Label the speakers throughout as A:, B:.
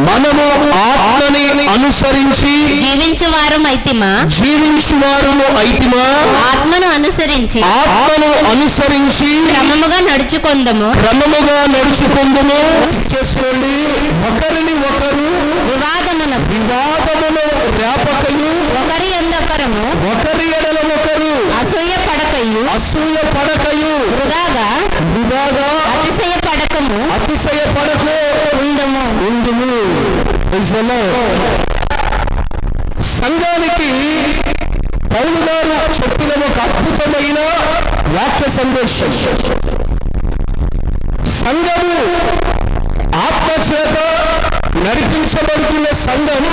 A: మనము ఆత్మను అనుసరించి జీవించువారము అయితిమా ఆత్మను అనుసరించి క్రమముగా నడుచుకొందుము
B: చేసుకోండి. ఒకరిని ఒకరు వివాదములు రేపకయు
A: ఒకరి యందొకరము
B: ఒకరి ఎడల ఒకరు
A: అసూయ పడకయు వృధాగా అతిశయ పడకు
B: ఉండుము. సంఘానికి పౌలు గారు చెప్పిన ఒక అద్భుతమైన వాక్య సందేశం. సంఘము ఆత్మచేత నడిపించబడుతున్న సంఘం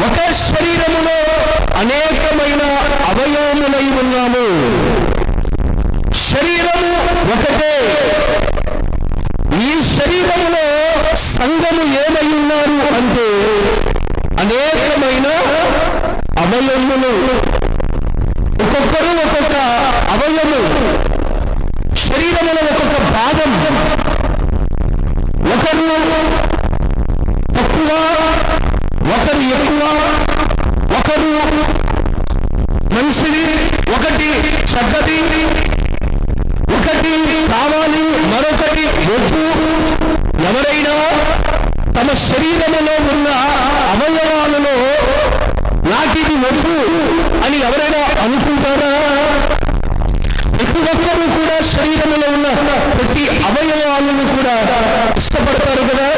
B: ఒక శరీరములో అనేకమైన అవయవములై ఉన్నాము. శరీరము ఒకటే. ఈ శరీరములో సంఘము ఏమై ఉన్నారు అంటే అనేకమైన అవయవములు. ఒక్కొక్కరు ఒక్కొక్క అవయవము, శరీరములో ఒక్కొక్క భాగం. ఒకరు తక్కువ, ఒకరు ఎక్కువ, ఒకరు మంచిది, ఒకటి చెడ్డది, ఒకటి కావాలి, మరొకటి వద్దు. ఎవరైనా తమ శరీరములో ఉన్న అవయవాలలో నాకిది వద్దు అని ఎవరైనా అనుకుంటారా? ప్రతి ఒక్కరూ కూడా శరీరంలో ఉన్న ప్రతి అవయవాలను కూడా ఇష్టపడతారు కదా.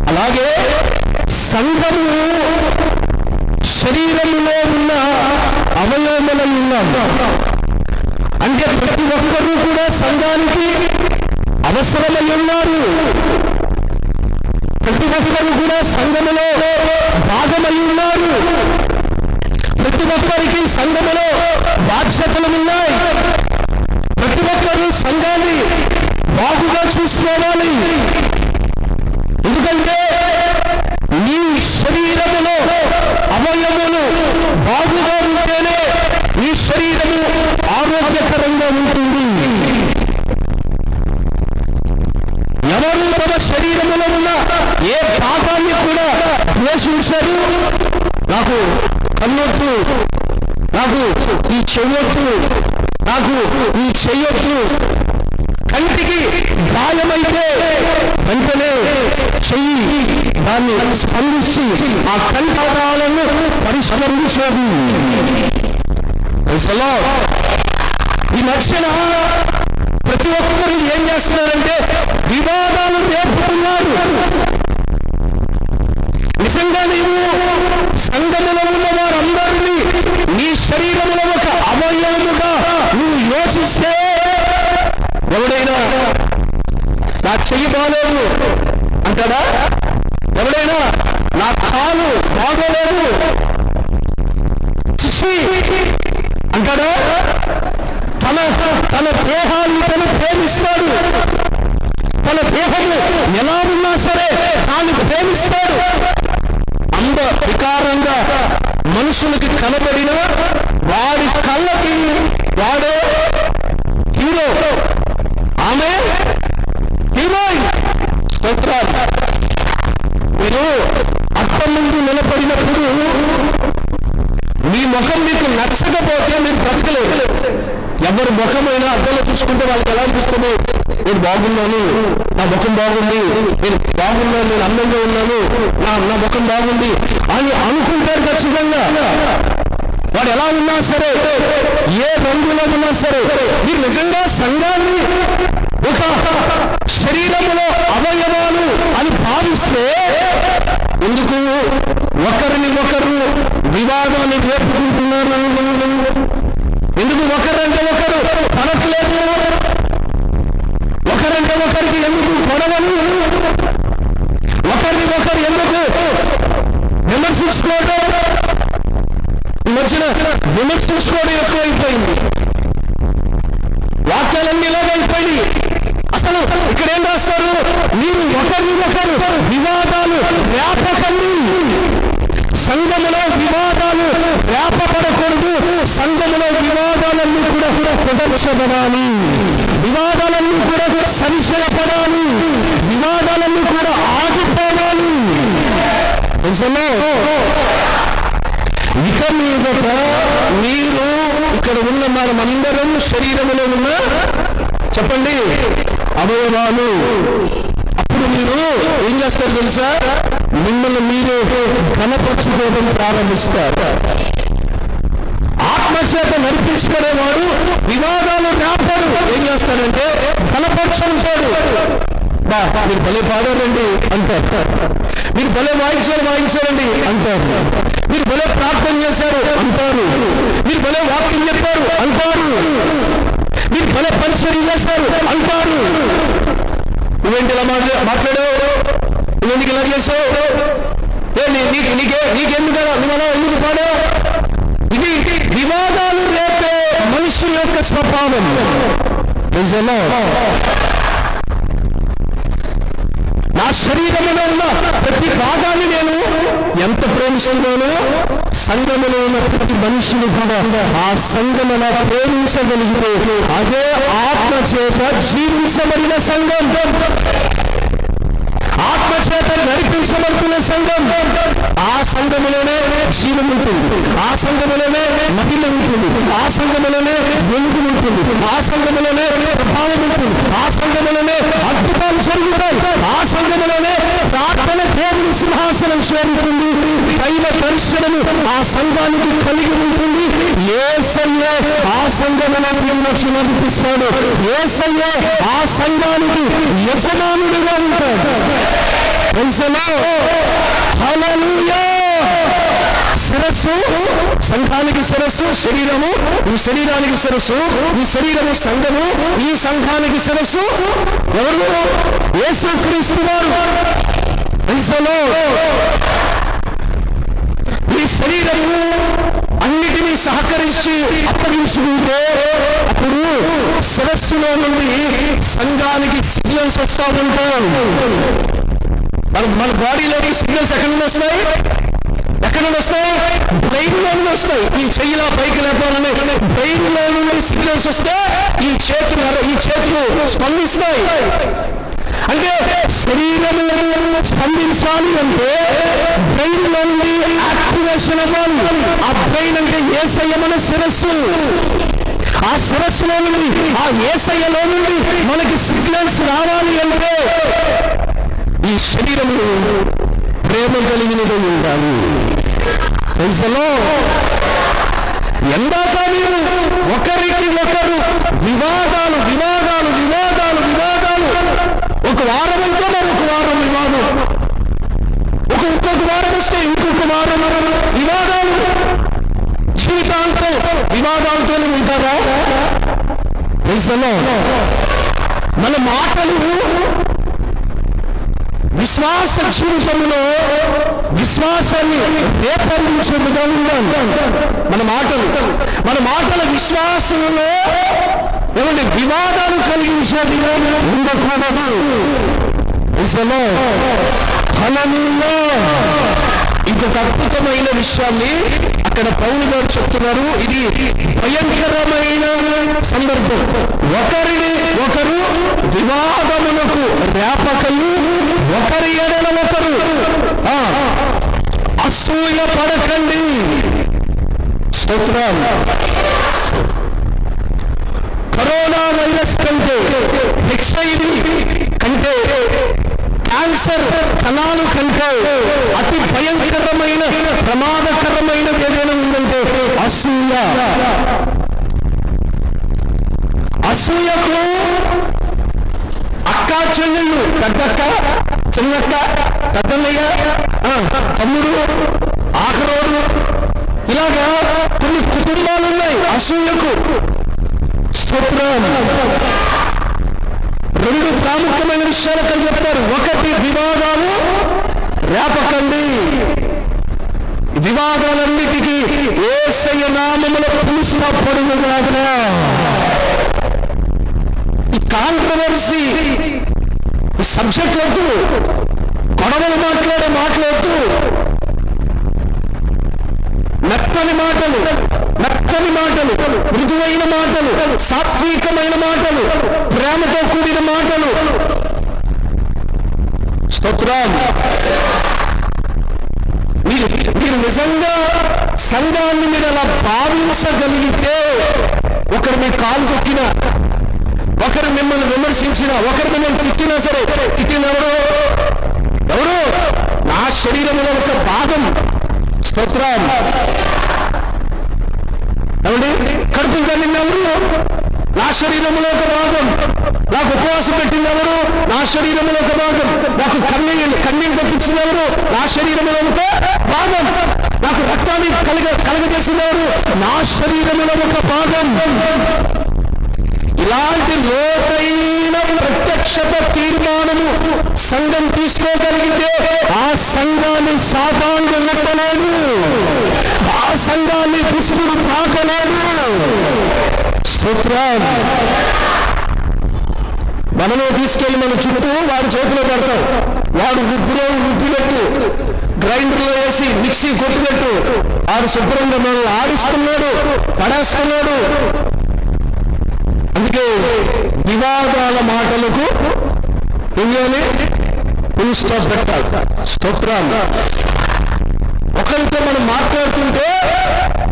B: అలాగే సంఘము శరీరంలో ఉన్న అవయవములై ఉన్నాము. అంటే ప్రతి ఒక్కరూ కూడా సంఘానికి అవసరమై ఉన్నారు. ప్రతి ఒక్కరు కూడా సంఘములో భాగమై ఉన్నారు. ప్రతి ఒక్కరికి సంఘములో బాధ్యతలు ఉన్నాయి. ప్రతి ఒక్కరూ సంఘాన్ని బాగుగా చూసుకోవాలి. ఎందుకంటే నీ శరీరములో అవయవములు బాగుగా ఉంటేనే ఈ శరీరము ఆరోగ్యకరంగా ఉంటుంది. ఎవరు తమ శరీరములో ఉన్న ఏ భాగాన్ని కూడా ద్వేషించరు. నాకు కన్నొద్దు, నాకు ఈ చెయ్యొద్దు, నాకు ఈ చెయ్యొద్దు. కంటికి గాయమైతే వెంటనే చెయ్యి దాన్ని స్పందించి ఆ కంఠాలను పరిష్కరించేది. ఈ మధ్యన ప్రతి ఒక్కరు ఏం చేస్తున్నారంటే వివాదాలు రేపుతున్నారు. నిజంగా నీవు సంఘములో ఉన్న వారందరినీ నీ శరీరంలో ఒక అవయవముగా నువ్వు యోచిస్తే, ఎవడైనా నా చెయ్యి బాగోలేదు అంటాడా? ఎవడైనా నా కాలు బాగోలేదు చిచ్చి అంటాడా? తన దేహాన్ని తను ప్రేమిస్తాడు. తన దేహము ఎలా ఉన్నా సరే తాను ప్రేమిస్తాడు. వికారంగా మనుషులకి కనబడిన వాడి కళ్ళకి వాడే హీరో, ఆమె హీరోయిన్. స్తోత్రాలు. మీరు అద్దం ముందు నిలబడినప్పుడు మీ ముఖం మీకు నచ్చకపోతే మీరు బ్రతకలేరు. ఎవరి ముఖమైనా అద్దంలో చూసుకుంటే వాళ్ళకి ఎలా అనిపిస్తుంది? నేను బాగున్నాను, నా ముఖం బాగుంది, నేను బాగున్నాను, నేను అందంగా ఉన్నాను, నా ముఖం బాగుంది అని అనుకుంటారు ఖచ్చితంగా. వాడు ఎలా ఉన్నా సరే, ఏ రంగులో ఉన్నా సరే, మీరు నిజంగా సంఘాన్ని ఒక శరీరంలో అవయవాలు అని భావిస్తే ఎందుకు ఒకరిని ఒకరు వివాదాన్ని రేపుకుంటున్నారు? ఎందుకు ఒకరంటే ఒకరు పనట్లేదు? ఒకరంటే ఒకరికి ఎందుకు గొడవలు? ఒకరిని ఒకరు ఎందుకు విమర్శించుకోవడం? ఈ మధ్యన విమర్శించుకోవడం ఎక్కువైపోయింది. వాక్యాలన్నీ ఇలాగైపోయి అసలు ఇక్కడ ఏం రాస్తారు? మీరు ఒకరిని ఒకరు వివాదాలు రేపకండి. సంఘములో వివాదాలు రేపబడకూడదు. సంఘములో వివాదాలన్నీ కూడా కుదర్చబడాలి, వివాదాలన్నీ కూడా సంశయపడాలి, వివాదాలన్నీ కూడా ఆగిపోవాలి. ఇక మీదట మీరు ఇక్కడ ఉన్న మనమందరం శరీరములో ఉన్న చెప్పండి అవయవాలు. అప్పుడు మీరు ఏం చేస్తారు తెలుసా? మిమ్మల్ని మీరు ఘనపరచుకోవడం ప్రారంభిస్తారు. ఆత్మచేత నడిపించుకునేవాడు వివాదాలు రాపాడు. ఏం చేస్తాడంటే ఘనపరచుకుంటాడు. మీరు భలే పాడారండి అంటారు, మీరు భలే వాయించారండి అంటారు, మీరు భలే ప్రార్థన చేశారు అంటారు, మీరు భలే వాక్యం చెప్పారు అంటారు, మీరు భలే పరిచయం చేశారు అంటారు. నువ్వేంటి ఇలా మాట్లాడావు? నువ్వెందుకు ఇలా చేసావు? నీకెందుకు నువ్వు అలా ఎందుకు పాడావు? ఇది వివాదాలు రేపే మనుషుల యొక్క స్వభావం. నా శరీరంలో ఉన్న ప్రతి భాగాన్ని నేను ఎంత ప్రేమిస్తున్నానో సంఘములో ఉన్న ప్రతి మనిషిని కూడా ఆ సంఘమున ప్రేమించగలిగితే అదే ఆత్మచేత జీవించబడిన సంఘం, ఆత్మచేత నడిపించబడుతున్న సంఘం. ఆ సంఘములోనే జీవం ఉంటుంది, ఆ సంఘములోనే మహిమ ఉంటుంది, ఆ సంఘములోనే వెలుగు ఉంటుంది, ఆ సంఘములోనే ప్రభావం ఉంటుంది, ఆ సంఘములోనే అద్భుతాలు జరుగుతాయి, ఆ సంఘములోనే ప్రార్థన దేవుని సింహాసనం చేరుతుంది, దైవ దర్శనము ఆ సంఘానికి కలిగి ఉంటుంది. యేసయ్యే ఆ సంఘములను నడిపిస్తాడు, యేసయ్యే ఆ సంఘానికి యజమానుడిగా ఉంటాడు. హల్లెలూయా. శిరస్సు సంఘానికి శిరస్సు శరీరము, ఈ శరీరానికి శిరస్సు, ఈ శరీరము సంఘము, ఈ సంఘానికి శిరస్సు ఎవరు? యేసుక్రీస్తు వారు. ఈ శరీరము అన్నిటినీ సహకరించి అప్పగించుకుంటే అప్పుడు శిరస్సులో నుండి సంఘానికి సిగ్నల్స్ వస్తూ ఉంటాయి. మన బాడీలోకి సిగ్నల్స్ ఎక్కడి నుండి వస్తాయి? ఎక్కడి నుండి వస్తాయి? బ్రెయిన్ లో నుండి వస్తాయి. ఈ చెయ్యిలా పైకి లేపాలని బ్రెయిన్ లో నుండి సిగ్నల్స్ వస్తే ఈ చేతులు స్పందిస్తాయి. అంటే శరీరము స్పందించాలి అంటే బ్రెయిన్ లో నుండి యాక్టివేషన్ అవ్వాలి. ఆ బ్రెయిన్ అంటే యేసయ్య మన శిరస్సు. ఆ శిరస్సులో నుండి, ఆ యేసయ్యలో నుండి మనకి సిగ్నల్స్ రావాలి అంటే ఈ శరీరము ప్రేమ కలిగినది ఉండాలి. ఎందాక మీరు ఒకరికి ఒకరు వివాదాలు వివాదాలు వివాదాలు వివాదాలు, ఒక వారం అంటే మరొక వారం వివాదం, ఇంకొక వారం వస్తే ఇంకొక వారం వివాదాలు, జీవితాంతం వివాదాలతోనే ఉంటారా? మన మాటలు విశ్వాస జీవితంలో విశ్వాసాన్ని రేపొందించే విధంగా మన మాటల విశ్వాసంలో ఏమంటే వివాదాలు కలిగించేది ఉండకూడదు. హల్లెలూయా. ఇంకొక అద్భుతమైన విషయాన్ని అక్కడ పౌలు గారు చెప్తున్నారు. ఇది భయంకరమైన సందర్భం. ఒకరిని ఒకరు వివాదములకు రేపకలు, ఒకరి ఎడల ఒకరు అసూయ పడకండి. స్తోత్రం. కరోనా వైరస్ కంటే, HIV కంటే, క్యాన్సర్ కణాలు కంటే అతి భయంకరమైన ప్రమాదకరమైన ఏదైనా ఉందంటే అసూయ. అసూయకు అక్క చెల్లెళ్ళు, పెద్దక్క, చిన్నక్క, పెద్దన్నయ్య, తమ్ముడు, ఆఖరోడు, ఇలాగా కొన్ని కుటుంబాలు ఉన్నాయి అసూయకు. స్తోత్రం. రెండు ప్రాముఖ్యమైన విషయాలు ఇక్కడ చెప్తారు. ఒకటి, వివాదాలు రేపకండి. వివాదాలన్నిటికీ యేసయ్య నామములో పులుసుపడునుగాక. ఈ కాంట్రవర్సీ, ఈ సబ్జెక్ట్ వద్దు, గొడవలు మాట్లాడద్దు. మెత్తని మాటలు, మృదువైన మాటలు, సాత్వికమైన మాటలు, ప్రేమతో కూడిన మాటలు. స్తోత్రం. మీరు నిజంగా సంఘాన్ని మీరు అలా భావించగలిగితే, ఒకరు మీ కాలు కొట్టినా, ఒకరు మిమ్మల్ని విమర్శించినా, ఒకరు మిమ్మల్ని తిట్టినా సరే, తిట్టినెవరు? నా శరీరంలో ఒక భాగం. స్తోత్రం. ఏమండి? కడుపులు తల్లినెవరు? నా శరీరంలో ఒక భాగం. నాకు ఉపవాసం పెట్టినెవరు? నా శరీరంలో ఒక భాగం. నాకు కన్నీళ్ళు తప్పించినెవరు? నా శరీరంలో ఒక భాగం. నాకు రక్తాన్ని కలగజేసినెవరు? నా శరీరంలో ఒక భాగం. ఇలాంటి లోతైన ప్రత్యక్షత తీర్మానము సంఘం తీసుకోగలిగితే ఆ సంఘాన్ని సాతానుడు ముట్టలేదు, ఆ సంఘాన్ని దుష్టుడు తాకలేదు. స్తోత్రం. మనలో తీసుకెళ్లి మన చుట్టూ వాడి చేతిలో పెడతాం. వాడు రుబ్బినట్టు, గ్రైండర్లో వేసి మిక్సీ కొట్టినట్టు వాడు శుభ్రంగా మనల్ని ఆడిస్తున్నాడు, పడేస్తున్నాడు. అందుకే వివాదాల మాటలకు ఫుల్ స్టాప్ పెట్టాలి. స్తోత్రాలు. ఒకరితో మనం మాట్లాడుతుంటే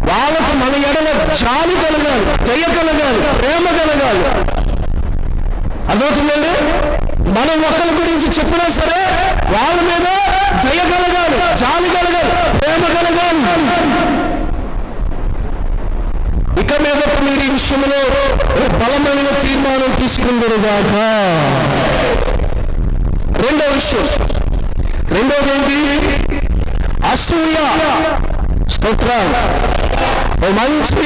B: వాళ్ళకు మన ఎడల జాలి కలగాలి, దయ కలగాలి, ప్రేమ కలగాలి. అర్థమవుతుందండి? మనం ఒకరి గురించి చెప్పినా సరే వాళ్ళ మీద దయ కలగాలి, జాలి కలగాలి, ప్రేమ కలగాలి. ఇక మీద మీరు ఈ విషయంలో బలమైన తీర్మానం తీసుకుందరుగాక. రెండో విషయం, రెండోది ఏంటి? అసూయ. స్తోత్రం. ఓ మంచి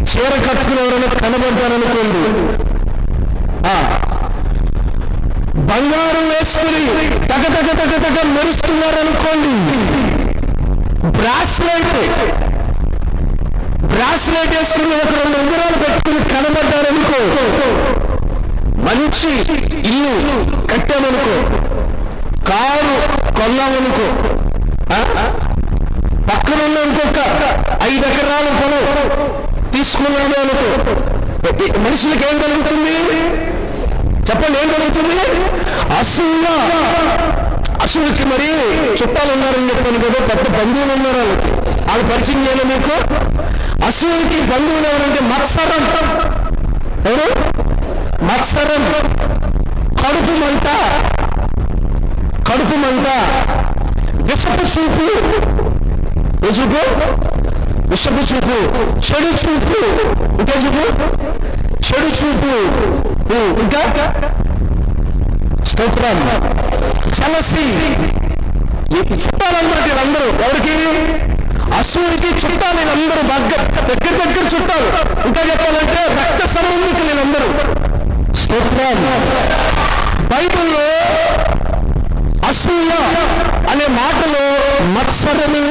B: చీర కట్టుకుని ఎవరైనా కనబడ్డారనుకోండి, బంగారం వేసుకుని తగ మెరుస్తున్నారనుకోండి, బ్రాస్లైట్ వేసుకుని ఒక 2 ఉంగరాలు పెట్టుకుని కనబడ్డారనుకో, మంచి ఇల్లు కట్టామనుకో, కారు కొన్నామనుకో, పక్కన ఉన్న ఇంకొక 5 ఎకరాల పొలం తీసుకున్నాము అనుకో, మనుషులకి ఏం కలుగుతుంది? చెప్పండి, ఏం కలుగుతుంది? అసూయ. అసూయకి మరి చుట్టాలు ఉన్నారని చెప్పాను కదా, పెద్ద బంధువులు ఉన్నారు వాళ్ళకి. వాళ్ళు పరిచయం చేయాలి మీకు. అసూయకి బంధువులు ఎవరంటే మత్సరం. ఎవరు? మత్సరం. కడుపు మంట, విషపు చూపు, చెడు చూపు, ఇంకా చూపు, చెడు చూపు, ఇంకా స్తోత్రం, జలసి. చుట్టాలన్నమాట వీళ్ళందరూ. ఎవరికి? అసూయకి చుట్టాలు వీళ్ళందరూ, దగ్గర చుట్టాలు. ఇంకా చెప్పాలంటే రక్త సంబంధికులు వీళ్ళందరూ. స్తోత్రం. బైబిల్లో అసూయ అనే మాటలో మత్సరము,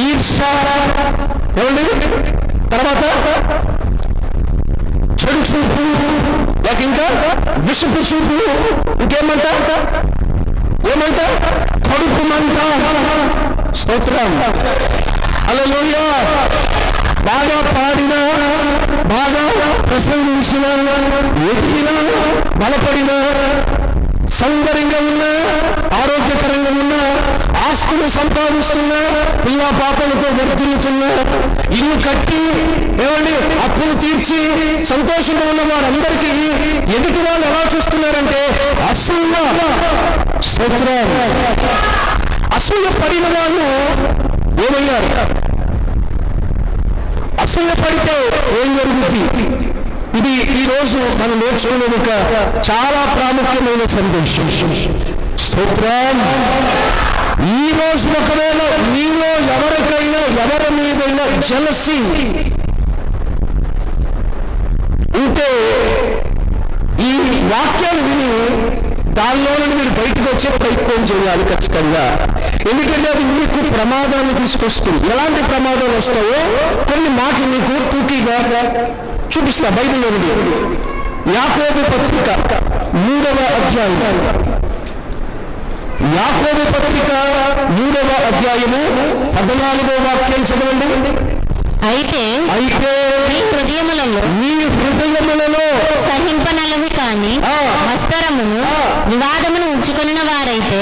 B: ఈర్ష, ఏమండి, తర్వాత చెడు చూపు, లేక ఇంకా విషపు చూపు, ఇంకేమంట, కడుపు మంట, స్తోత్రం. హల్లెలూయా. బాగా పాడినా, బాగా ప్రసంగించిన, ఎదిగినా, బలపడినా, సౌందర్యంగా ఉన్నా, ఆరోగ్యకరంగా ఉన్నా, ఆస్తులు సంపాదిస్తున్నా, పిల్ల పాపలతో వర్తిల్లుతున్నా, ఇల్లు కట్టి ఏమండి అప్పులు తీర్చి సంతోషంగా ఉన్న వారందరికీ ఎదుటి వాళ్ళు ఎలా చూస్తున్నారంటే అసూయ. స్తోత్రం. అసూయ పడిన వాళ్ళు ఏమయ్యారు? అసూయ పడితే ఏం జరుగుతుంది? ఇది ఈరోజు మనం నేర్చుకునే ఒక చాలా ప్రాముఖ్యమైన సందేశం. స్తోత్రం. ఈ రోజు ఒకవేళ మీలో ఎవరికైనా ఎవరి మీదైనా జెలసీ ఉంటే ఈ వాక్యాలు విని దానిలో నుండి మీరు బయటకు వచ్చే ప్రయత్నం చేయాలి ఖచ్చితంగా. ఎందుకంటే అది మీకు ప్రమాదాన్ని తీసుకొస్తుంది. ఎలాంటి ప్రమాదాలు వస్తాయో కొన్ని మాటలు మీకు టూకీగా చూపిస్తా బైబిల్లో నుండి. యాకోబు పత్రిక 3వ అధ్యాయం. యాకోబు పత్రిక 3వ అధ్యాయము 14వ వాక్యం చదవండి.
A: అయితే
B: మీ హృదయములలో
A: సహింపనలవి కాని మత్సరమును వివాదమును ఉంచుకున్న వారైతే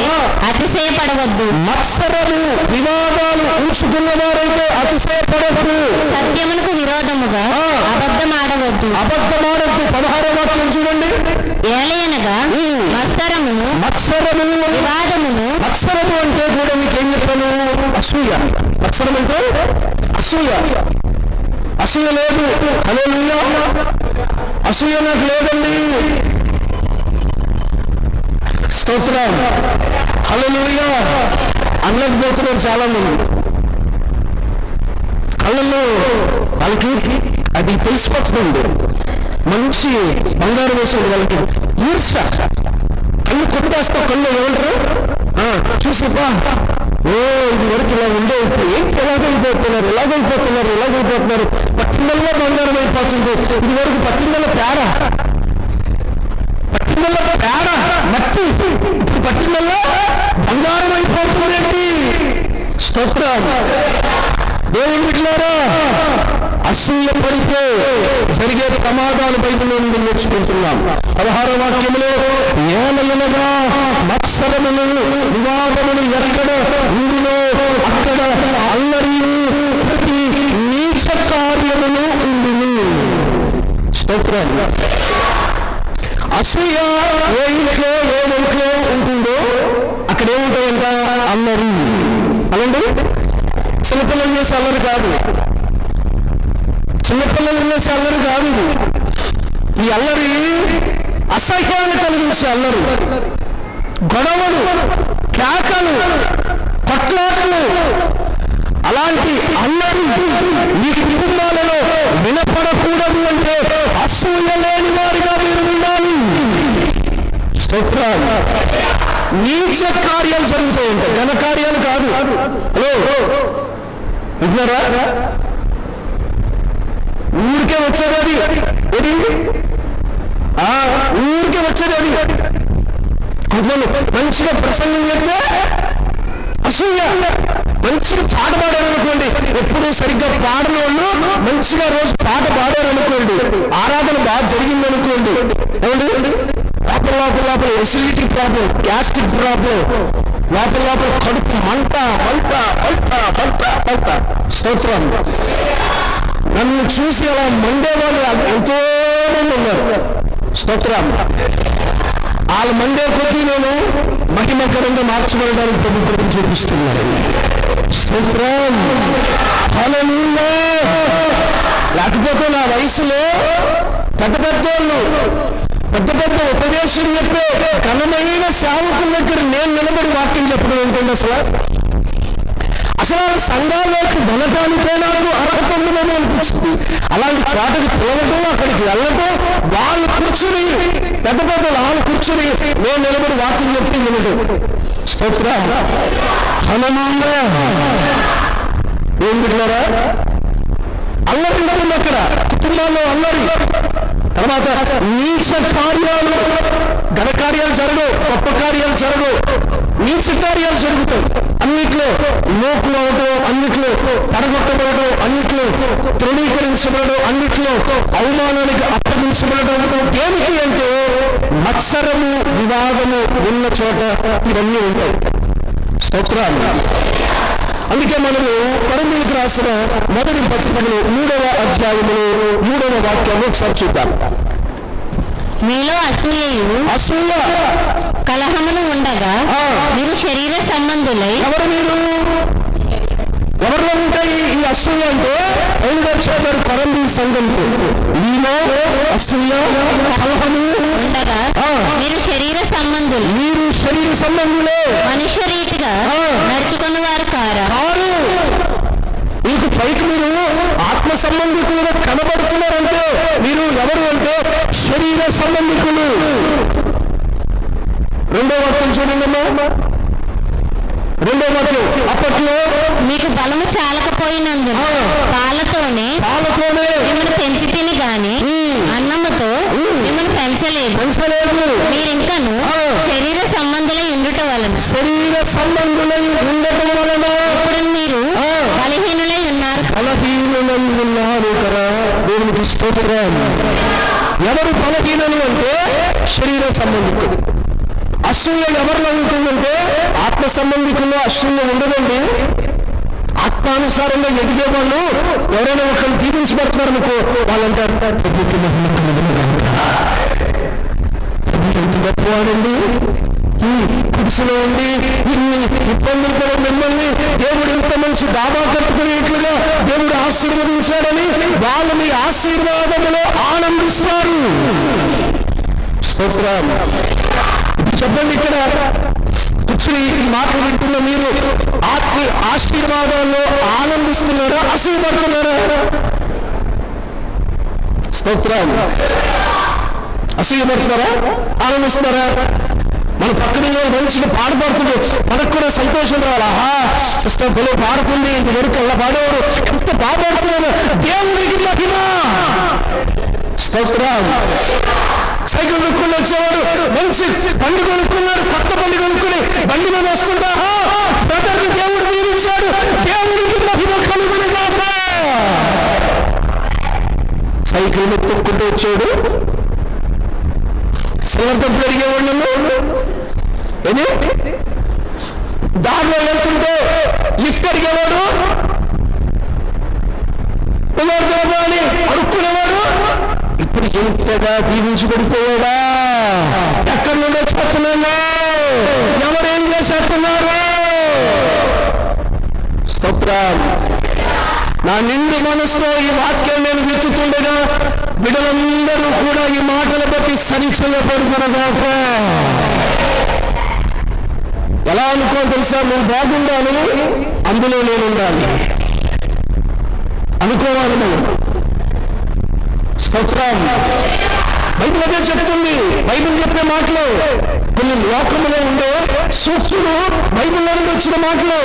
A: అతిశయపడవద్దు.
B: మత్సరము వివాదాలు ఉంచుకున్న వారైతే అతిశయపడవద్దు.
A: సత్యమునకు విరోధముగా అబద్ధమాడవద్దు.
B: 16వ వాక్యం చూడండి.
A: ఏలయనగా మత్సరమును వివాదమును.
B: మత్సరము అంటే కూడా మీకేం చెప్పాను? అసూయ. మత్సరం అంటే అసూయ. అసూయ లేదు. హల్లెలూయా. అసూయ నాకు లేదండి. స్తోత్రం. హల్లెలూయా. అనలేకపోతున్నారు చాలా మంది. కళ్ళల్లో వాళ్ళకి అది తెలిసిపోతుంది. మంచి బంగారు వేసుకుంది వాళ్ళకి ఈర్ష. కళ్ళు కొట్టేస్తా కళ్ళు ఏమంటారు? చూసేపా ఓ ఇది వరకు ఇలా ఉండే ఏంటి ఎలాగైపోతున్నారు పట్టిందల్లో బంగారం అయిపోతుంది. ఇది వరకు పట్టిందల్లో పేడ మట్టి, ఇప్పుడు పట్టిందల్లో బంగారం అయిపోతుందేంటి? స్తోత్రం. దేవుని బిడ్డలారా, అసూయ పడితే జరిగే ప్రమాదాలు బైబిల్లో నుండి నేర్చుకుంటున్నాం. 16వ వాక్యములో ఏలయనగా మత్సరమును వివాదమును ఎక్కడ ఉండునో అక్కడ అల్లరియు ప్రతి నీచ కార్యమును ఉండును. స్తోత్రం. అసూయ ఏ ఇంట్లో ఉంటుందో అక్కడ ఏముంటాయంట? అల్లరి. అలాంటి చిన్నపిల్లలు చేసే అల్లరి కాదు. చిన్నపిల్లలు చేసే అల్లరి కాదు. ఈ అల్లరి అసహ్యాన్ని కలిగించే అల్లరి. గొడవలు, కేకలు, కొట్లాటలు, అలాంటి అల్లరి ఈ కుటుంబాలలో వినపడకూడదు అంటే అసూయ లేని వారిగా మీరు ఉండాలి. స్తోత్రం. నీచ కార్యాలు జరుగుతూ ఉంటాయి, ఘన కార్యాలు కాదు. హలో విన్నారా? ఊరికే వచ్చేది అది. ఊరికే వచ్చేది అది. కొంతమంది మంచిగా ప్రసంగం చెప్తే అసూయ. మంచిగా పాట పాడారనుకోండి, ఎప్పుడు సరిగ్గా పాడని వాళ్ళు మంచిగా రోజు పాట పాడారనుకోండి, ఆరాధన బాగా జరిగిందనుకోండి, ఏమండి లోపల ఎసిడిటీ ప్రాబ్లం, గ్యాస్ట్రిక్ ప్రాబ్లం, లోపల కడుపు మంట. స్తోత్రం. నన్ను చూసి అలా మండేవాళ్ళు ఎంతో మంది ఉన్నారు. స్తోత్రం. వాళ్ళ మండే కొద్దీ నేను మహిమకరంగా మార్చబడడానికి ప్రభుత్వం చూపిస్తున్నాను. స్తోత్రం. హల్లెలూయా. లేకపోతే నా వయసులో పెద్ద ఉపదేశం చెప్పే ఘనమైన సేవకుల దగ్గర నేను నిలబడి వాక్యం చెప్పడం ఏంటండి? అసలు సంఘాల్లోకి వెళ్ళటానికే నాకు అర్హత ఉందని అనిపించింది. అలాంటి చోటకి పోవడం, అక్కడికి వెళ్ళటం, వాళ్ళు కూర్చుని వాళ్ళు కూర్చుని నేను నిలబడి వాక్యం చెప్తే వినడం. స్తోత్రం. హల్లెలూయా. ఏం విన్నారా? అల్లరి ఉంటుంది అక్కడ, కుటుంబాల్లో అల్లరి. తర్వాత నీచ కార్యాలు, ఘన కార్యాలు జరగవు, గొప్ప కార్యాలు జరగవు, నీచ కార్యాలు జరుగుతాయి. అన్నిట్లో లోకులు అవడం, అన్నిట్లో పడగొట్టబడడం, అన్నిట్లో తృణీకరించబడడం, అన్నిట్లో అవమానానికి అప్పగించబడడం. దేనికి అంటే మత్సరము వివాదము ఉన్న చోట ఇవన్నీ ఉంటాయి. స్తోత్రాలు. అందుకే మనము కొరింథీయులకు రాసిన మొదటి పత్రికలో 3వ అధ్యాయములో 3వ వాక్యాన్ని ఒకసారి చూద్దాం.
A: మీలో అసూయ కలహములు ఉండగా మీరు శరీర సంబంధులై.
B: ఎవరిలో ఉంటాయి ఈ అసూయ అంటే? చేశారు కొరంథీ సంఘంతో. మీలో అసూయ కలహము
A: ఉండగా మీరు శరీర సంబంధులే మనుష్య రీతిగా నడుచుకున్న వారు కారు.
B: మీకు పైకి మీరు ఆత్మ సంబంధికులుగా కనబడుతున్నారంటే మీరు ఎవరు అంటే శరీర సంబంధికులు. రెండో వాక్యం చూడండి. రెండో వాక్యం, అప్పట్లో
A: మీకు బలము చాలకపోయినందున పాలతోనే మిమ్మల్ని పెంచి తిని గాని అన్నముతో మిమ్మల్ని పెంచలేదు. మీరింకను శరీర సంబంధులై ఉండటం వలన ఇప్పుడు మీరు బలహీనులై ఉన్నారు
B: కదా. దేవునికి స్తోత్రం. ఎవరు బలహీనులు అంటే శరీర సంబంధికులు. అసూయ ఎవరిలో ఉంటుందంటే ఆత్మ సంబంధికుల్లో అసూయ ఉండదండి. ఆత్మానుసారంగా ఎదిగే వాళ్ళు ఎవరైనా ఒకరిని దీవించబడుతున్నారు అనుకో, వాళ్ళంటారు ఎంత గొప్పవాడండి, ఈ కుడిసిలో ఉండి ఇన్ని ఇబ్బందులు కూడా మిమ్మల్ని దేవుడు ఇంత మంచి డాబా కట్టుకునేట్లుగా దేవుడు ఆశీర్వదించాడని వాళ్ళు మీ ఆశీర్వాదములో ఆనందిస్తారు. స్తోత్రం. చెప్పండి, ఇక్కడ కూర్చుని ఈ మాటలు వింటున్న మీరు ఆశీర్వాదాల్లో ఆనందిస్తున్నారా, అసూయపడుతున్నారా? స్తోత్రం. అసూయపడుతున్నారా, ఆనందిస్తున్నారా? మన పక్కన మంచిగా పాడుపడుతుంది, మనకు కూడా సంతోషం రావాలి. ఆహా, సిస్టర్ పిల్లలు పాడుతుంది, ఇంతవరకు అలా పాడేవారు, ఎంత బాగా పాడుతున్నారు, దేవుడికి మహిమ. స్తోత్రం. సైకిల్ కొనుక్కుని వచ్చేవాడు మంచి బండి కొనుక్కున్నాడు, కొత్త బండి కొనుక్కుని బండి మీద వస్తుంటా బ్రదర్ని దేవుడు దీవించాడు, దేవుడికి మహిమ కలుగునుగాక. సైకిల్ మీద తొక్కుంటూ వచ్చాడు, సిలర్ డబ్బులు అడిగేవాడు. ఏది దారిలో వెళ్తుంటే లిఫ్ట్ అడిగేవాడు, అని అడుక్కునేవాడు. ఇప్పుడు ఎంతగా దీవించబడిపోయాడా? ఎక్కడి నుండో చేస్తున్నాను, ఎవరేం చేసేస్తున్నారు? స్తోత్రం. నా నిండు మనసులో ఈ వాక్యం నేను వెతుతుండగా బిడ్డలందరూ కూడా ఈ మాటలు బట్టి సరిచయపడుతున్నగాక. ఎలా అనుకో తెలుసా? నువ్వు బాగుండాలి, అందులో నేను ఉండాలి అనుకోవాలి నువ్వు. స్తోత్రం. బైబిల్ అదే చెప్తుంది. బైబిల్ చెప్పే మాటలు కొన్ని లోకంలో ఉండే సూక్తులు బైబిల్లో నుండి వచ్చిన మాటలు.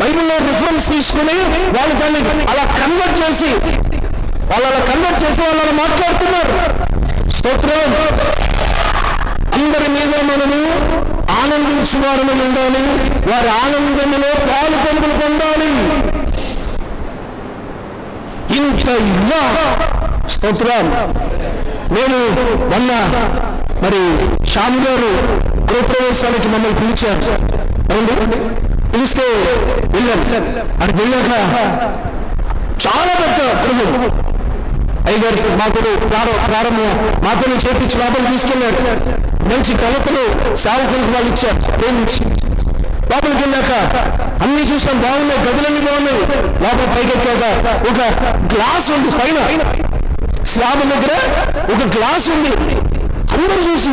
B: బైబిల్లో రిఫరెన్స్ తీసుకుని వాళ్ళు దాన్ని అలా కన్వర్ట్ చేసి వాళ్ళు అలా మాట్లాడుతున్నారు. స్తోత్రం. అందరి మీద మనము ఆనందించువారని ఉండాలి, వారి ఆనందంలో పాలు పొందులు పొందాలి. ఇంత స్తోత్రం. నేను మొన్న మరి శ్యామ్ గారు గృహప్రవేశానికి మమ్మల్ని పిలిచారు. పిలిస్తే వెళ్ళాం. అక్కడికి వెళ్ళాక చాలా పెద్ద గృహం. అయ్యగారికి మాతో ప్రారంభం మాతో చేపించి లోపల తీసుకెళ్ళారు. మంచి తలుపులు సేవకులకు వాళ్ళు ఇచ్చారు ప్రేమించి. లోపలికి వెళ్ళాక అన్ని చూసాం, బాగున్నాయి, గదులన్నీ బాగున్నాయి. లోపల పైకెక్కాక ఒక గ్లాస్ ఉంది, పైన స్లాబ్ దగ్గర ఒక గ్లాస్ ఉంది. అందరూ చూసి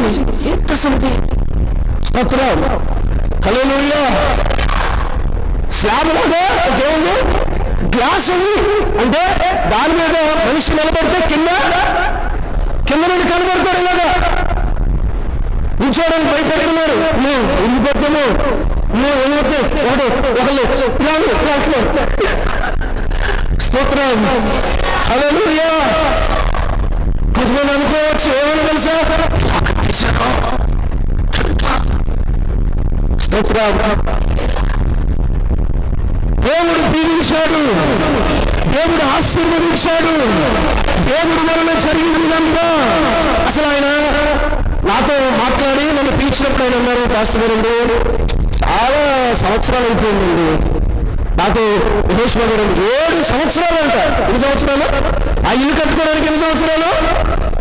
B: ఎంత సంగతి, స్తోత్రం, హల్లెలూయా. స్లాబ్ లాగా దేవుడు గ్లాస్ ఉంది అంటే దాని మీద మనిషి నిలబడితే కింద నుండి కనబడతారు. ఇలాగా నిల్చోడానికి భయపడుతున్నారు. మేము వెళ్ళిపోతాము, మేము వెళ్ళిపోతే ఒకళ్ళు స్తోత్రం, హల్లెలూయా. కొంతమంది అనుకోవచ్చు ఏమైనా తెలుసా, స్తోత్రం. దేవుడు దీవించాడు, దేవుడు ఆశీర్వదించాడు, దేవుడు వలన జరిగిందంతా. అసలు ఆయన నాతో మాట్లాడి నన్ను పిలిచినప్పుడు ఆయన అన్నారు, పాస్టర్ గారు చాలా సంవత్సరాలు అయిపోయిందండి నాతో మహేష్ గారు 7 సంవత్సరాలు అంట. ఎన్ని సంవత్సరాలు? ఆ ఇల్లు కట్టుకోవడానికి ఎన్ని సంవత్సరాలు?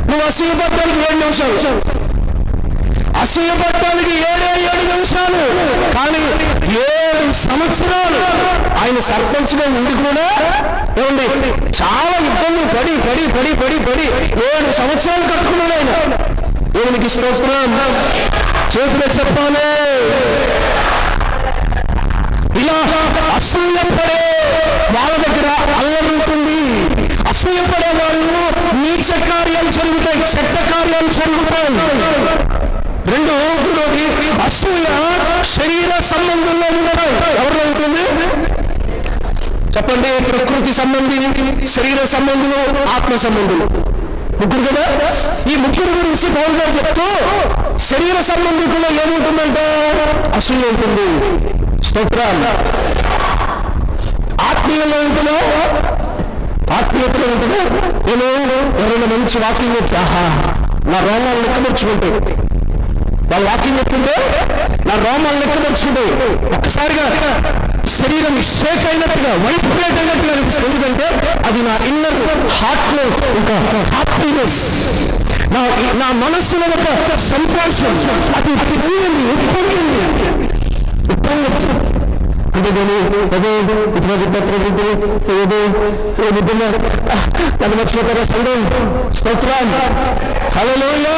B: నువ్వు అసూయపడటానికి 7 నిమిషాలు, అసూయపడటానికి 7 నిమిషాలు, కానీ 7 సంవత్సరాలు ఆయన సర్పంచ్గా ఉండి కూడా ఏమండి చాలా ఇబ్బంది పడి పడి పడి పడి పడి 7 సంవత్సరాలు కట్టుకున్నాడు ఆయన. దేవునికి స్తోత్రం. చేతిలో చెప్పాలి. ఇలా అసూయపడే వాళ్ళ దగ్గర అల్లరి ఉంటుంది. అసూయపడే వాళ్ళు నీచ కార్యాలు జరుగుతాయి, చెడ్డ కార్యాలు జరుగుతాయి. రెండోది అసూయ శరీర సంబంధంలో ఉంటాయి. ఎవరిలో ఉంటుంది చెప్పండి? ప్రకృతి సంబంధి, శరీర సంబంధులు, ఆత్మ సంబంధులు, ముగ్గురు కదా. ఈ ముగ్గురు గురించి పౌలు గారు చెప్తూ శరీర సంబంధికుల్లో ఏముంటుందంటే అసూయ ఉంటుంది. స్తోత్రం. ఆత్మీయంలో ఉంటుందో, ఆత్మీయతలో ఉంటుందో. నేను ఎవరైనా మంచి వాక్యం చెప్తే ఆహా నా రోమాలు లెక్కపరుచుకుంటే, వాళ్ళు వాక్యం చెప్తుంటే నా రోమాలు లెక్కపరుచుకుంటే ఒక్కసారిగా శరీరం షేక్ అయినట్టుగా, వైబ్రేట్ అయినట్టుగా అనిపిస్తుంది. ఎందుకంటే అది నా ఇన్నర్ హార్ట్ లో ఒక హ్యాపీనెస్, నా మనస్సులో ఒక సంతోషం. అది పొంగింది, ఉప్పొంగింది, ఉప్పొంగొచ్చు. అంతేగాని ఏదో ఇతర చెప్పినప్పుడు ఏదో బుద్ధిగా నన్ను మర్చిపోతారా సండే. స్తోత్రం. హల్లెలూయా.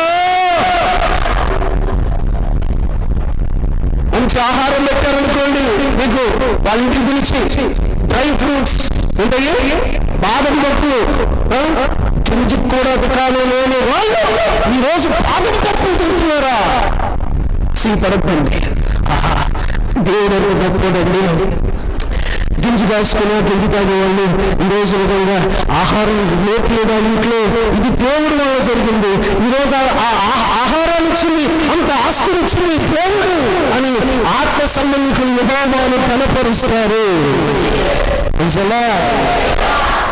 B: మంచి ఆహారం పెట్టారనుకోండి, మీకు వాళ్ళ ఇంటికి పిలిచి డ్రై ఫ్రూట్స్ ఉంటాయి, బాదం పప్పులు, గింజి కూడా దుకాణం లేని వాళ్ళు ఈరోజు బాదం పప్పులు తింటున్నారా? సీపడద్దండి. ఆహా దేవుడు ఎంత గొప్పడండి. గింజి కాసుకుని గింజి తాగేవాళ్ళు ఈరోజు నిజంగా ఆహారం లేట్లేదా ఇంట్లో, ఇది దేవుడు వల్ల జరిగింది. ఈరోజు ఆహారాలు ఇచ్చింది, అంత ఆస్తులు ఇచ్చింది దేవుడు అని ఆత్మ సంబంధికులు విభాగాన్ని కనపరుస్తారు.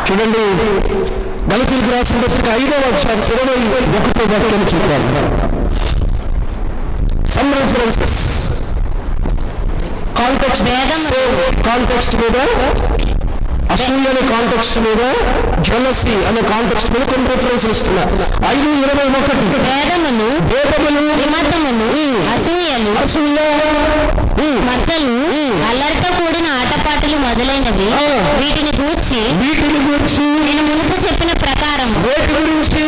B: చూడండి, గలతీయులకు రాసిన పత్రిక 5వ అధ్యాయం 21వ వాక్యాన్ని చూద్దాం. సమ్ రిఫరెన్సెస్ కాంటెక్స్ట్ మీద, అసూయ అనే కాంటెక్స్ట్ మీద, జెలసీ అనే కాంటెక్స్ట్ మీద కొన్ని రిఫరెన్స్ ఇస్తున్నా. 5:21
A: భేదములు, విమతములు, అసూయలు, మద్దలు, అల్లరితో కూడిన ఆటపాటలు మొదలైనవి వీటిని గూర్చి నేను మునుపు చెప్పిన ప్రకారం.
B: వీటి గురించి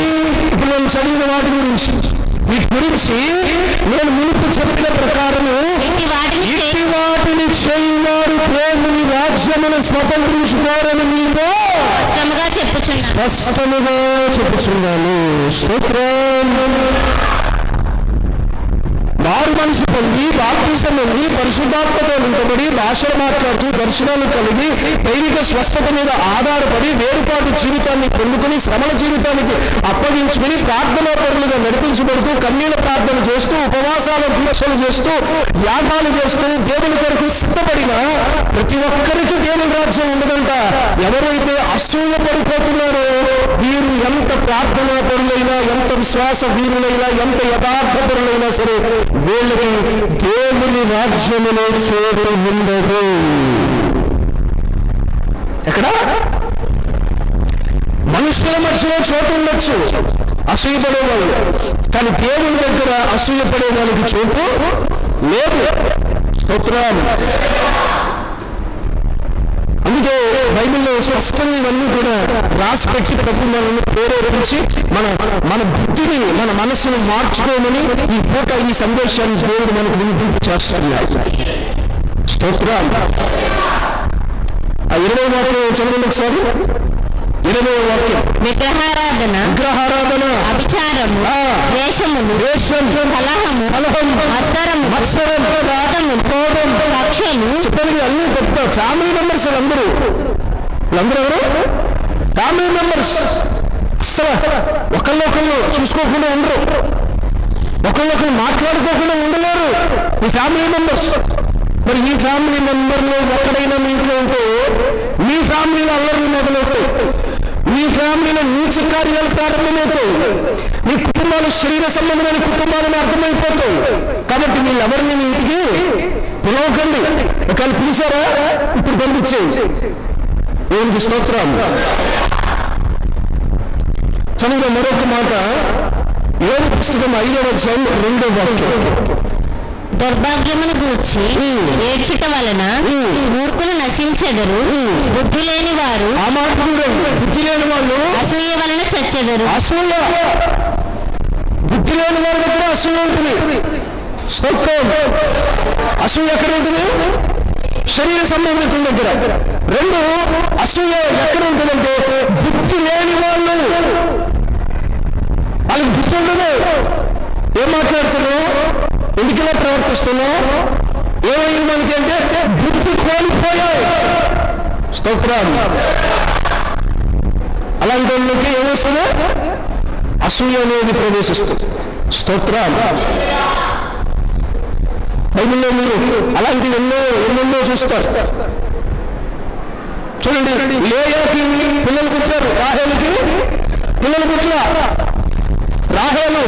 B: ఇప్పుడు నేను చదివిన వాటి గురించి, వీటి గురించి నేను మునుపు చెప్పిన ప్రకారము ఇట్టి వాటిని చేయువారు దేవుని రాజ్యమును స్వతంత్రించుకోరని మీతో స్పష్టముగా చెప్పుచున్నాను. స్తోత్రం. మారు మనసు పొంది బాప్తిసం పొంది పరిశుద్ధాత్మతో నింపబడి భాషలు మాట్లాడుతూ దర్శనాలు కలిగి దైవిక స్వస్థత మీద ఆధారపడి వేరుపాటు జీవితాన్ని పొందుకుని శ్రమల జీవితానికి అప్పగించుకుని ప్రార్థనా పరులుగా నడిపించబడుతూ కన్నీల ప్రార్థన చేస్తూ ఉపవాసాల దీక్షలు చేస్తూ యాగాలు చేస్తూ దేవుని కొరకు సిద్ధపడిన ప్రతి ఒక్కరికి దేవుని రాజ్యం ఉండదంట. ఎవరైతే అసూయ పడిపోతున్నారో వీరు ఎంత ప్రార్థనా పరులైనా, ఎంత విశ్వాస వీరులైనా, ఎంత యథార్థ పరులైనా సరే వీళ్ళకి దేవుని రాజ్యములో చోటు ఉండదు. ఎక్కడ? మనుషుల మధ్యలో చోటు ఉండొచ్చు అసూయపడే వాళ్ళు, కానీ దేవుని దగ్గర అసూయపడే వాళ్ళకి చోటు లేదు. స్తోత్రం. అందుకే బైబిల్లో స్పష్టంగా ఇవన్నీ కూడా రాసి పెట్టి ప్రభు మనల్ని ప్రేరేపించి మన బుద్ధిని, మన మనస్సును మార్చుకోమని ఈ పూట ఈ సందేశాన్ని దేవుడు మనకు వినిపింపు చేస్తున్నాడు. స్తోత్రం. ఆ 20వ వాక్యం చదవండి ఒకసారి. 20వ వాక్యం.
A: విగ్రహారాధన, అభిచారము, ద్వేషములు, కలహము, మత్సరము, క్రోధము, కక్షలు.
B: చెప్పండి, అన్ని పెద్ద ఫ్యామిలీ మెంబర్స్. వీళ్ళందరూ ఎవరు? Family members. అసలు ఒకళ్ళొకళ్ళు చూసుకోకుండా ఉండరు, ఒకళ్ళొకళ్ళు మాట్లాడుకోకుండా ఉండలేరు ఈ ఫ్యామిలీ మెంబర్స్. మరి ఈ ఫ్యామిలీ మెంబర్లో ఒక్కడైనా మీ ఇంట్లో ఉంటే మీ ఫ్యామిలీలో అల్లర్లు మొదలవుతాయి, మీ ఫ్యామిలీలో నీచ కార్యాలు ప్రారంభమవుతాయి, మీ కుటుంబాలు శరీర సంబంధమైన కుటుంబాలను అర్థమైపోతాయి. కాబట్టి వీళ్ళెవరిని మీ ఇంటికి పిలవకండి. ఒకవేళ పిలిచారా ఇప్పుడు పంపించేయండి. దేవునికి స్తోత్రం. చదువులో మరొక మాట, యోబు పుస్తకం 5వ అధ్యాయం 2వ వాక్యం.
A: దుర్భాగ్యమును గూర్చి ఏడ్చుట వలన మూర్ఖులు నశించెదరు, బుద్ధి లేని వారు
B: ఆ మాట చూడండి, బుద్ధి లేని వాళ్ళు
A: అసూయ వలన చచ్చెదరు.
B: అసూయ, బుద్ధి లేని వారి దగ్గర అసూయ ఉంటుంది. స్తోత్రం. అసూయ ఎక్కడ ఉంటుంది? శరీర సంబంధికుల దగ్గర. 2, అసూయ ఎక్కడ ఉంటుందంటే బుద్ధి లేని వాళ్ళు, వాళ్ళకి బుద్ధి ఉండదు. ఏం మాట్లాడుతున్నావు, ఎందుకు ఇలా ప్రవర్తిస్తున్నావు, ఏమైంది మనకి అంటే బుద్ధి కోల్పోయాయి. స్తోత్రం. అలాంటి వాళ్ళకి ఏమొస్తుంది? అసూయ అనేది ప్రవేశిస్తుంది. స్తోత్రం. బైబిల్లో మీరు అలాంటివి ఎన్నెన్నో చూస్తారు. చూడండి, లేయాకి పిల్లలు పుట్టారు, రాహేలుకి పిల్లలు పుట్ల. రాహేలు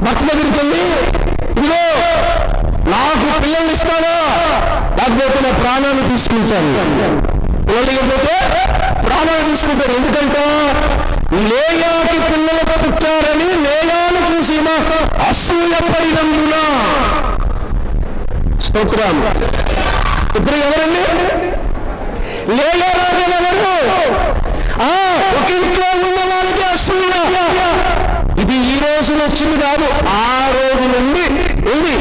B: భర్త దగ్గరికి వెళ్ళి, ఇదిగో నాకు పిల్లల్ని ఇస్తానా, లేకపోతే నా ప్రాణాన్ని తీసుకుంటాను. పిల్లలు లేకపోతే ప్రాణాలు తీసుకుంటారు. ఎందుకంటే లేయాకి పిల్లలు పుట్టారని లేయాను చూసి అసూయ పడినందున. స్తోత్రం. ఇద్దరు ఎవరండి? లేయా రాజులు ఎవరు? ఒక ఇంట్లో ఉన్న వాళ్ళకి అసూయ. ఇది ఈ రోజు వచ్చింది కాదు, ఆ రోజు నుండి ఉంది.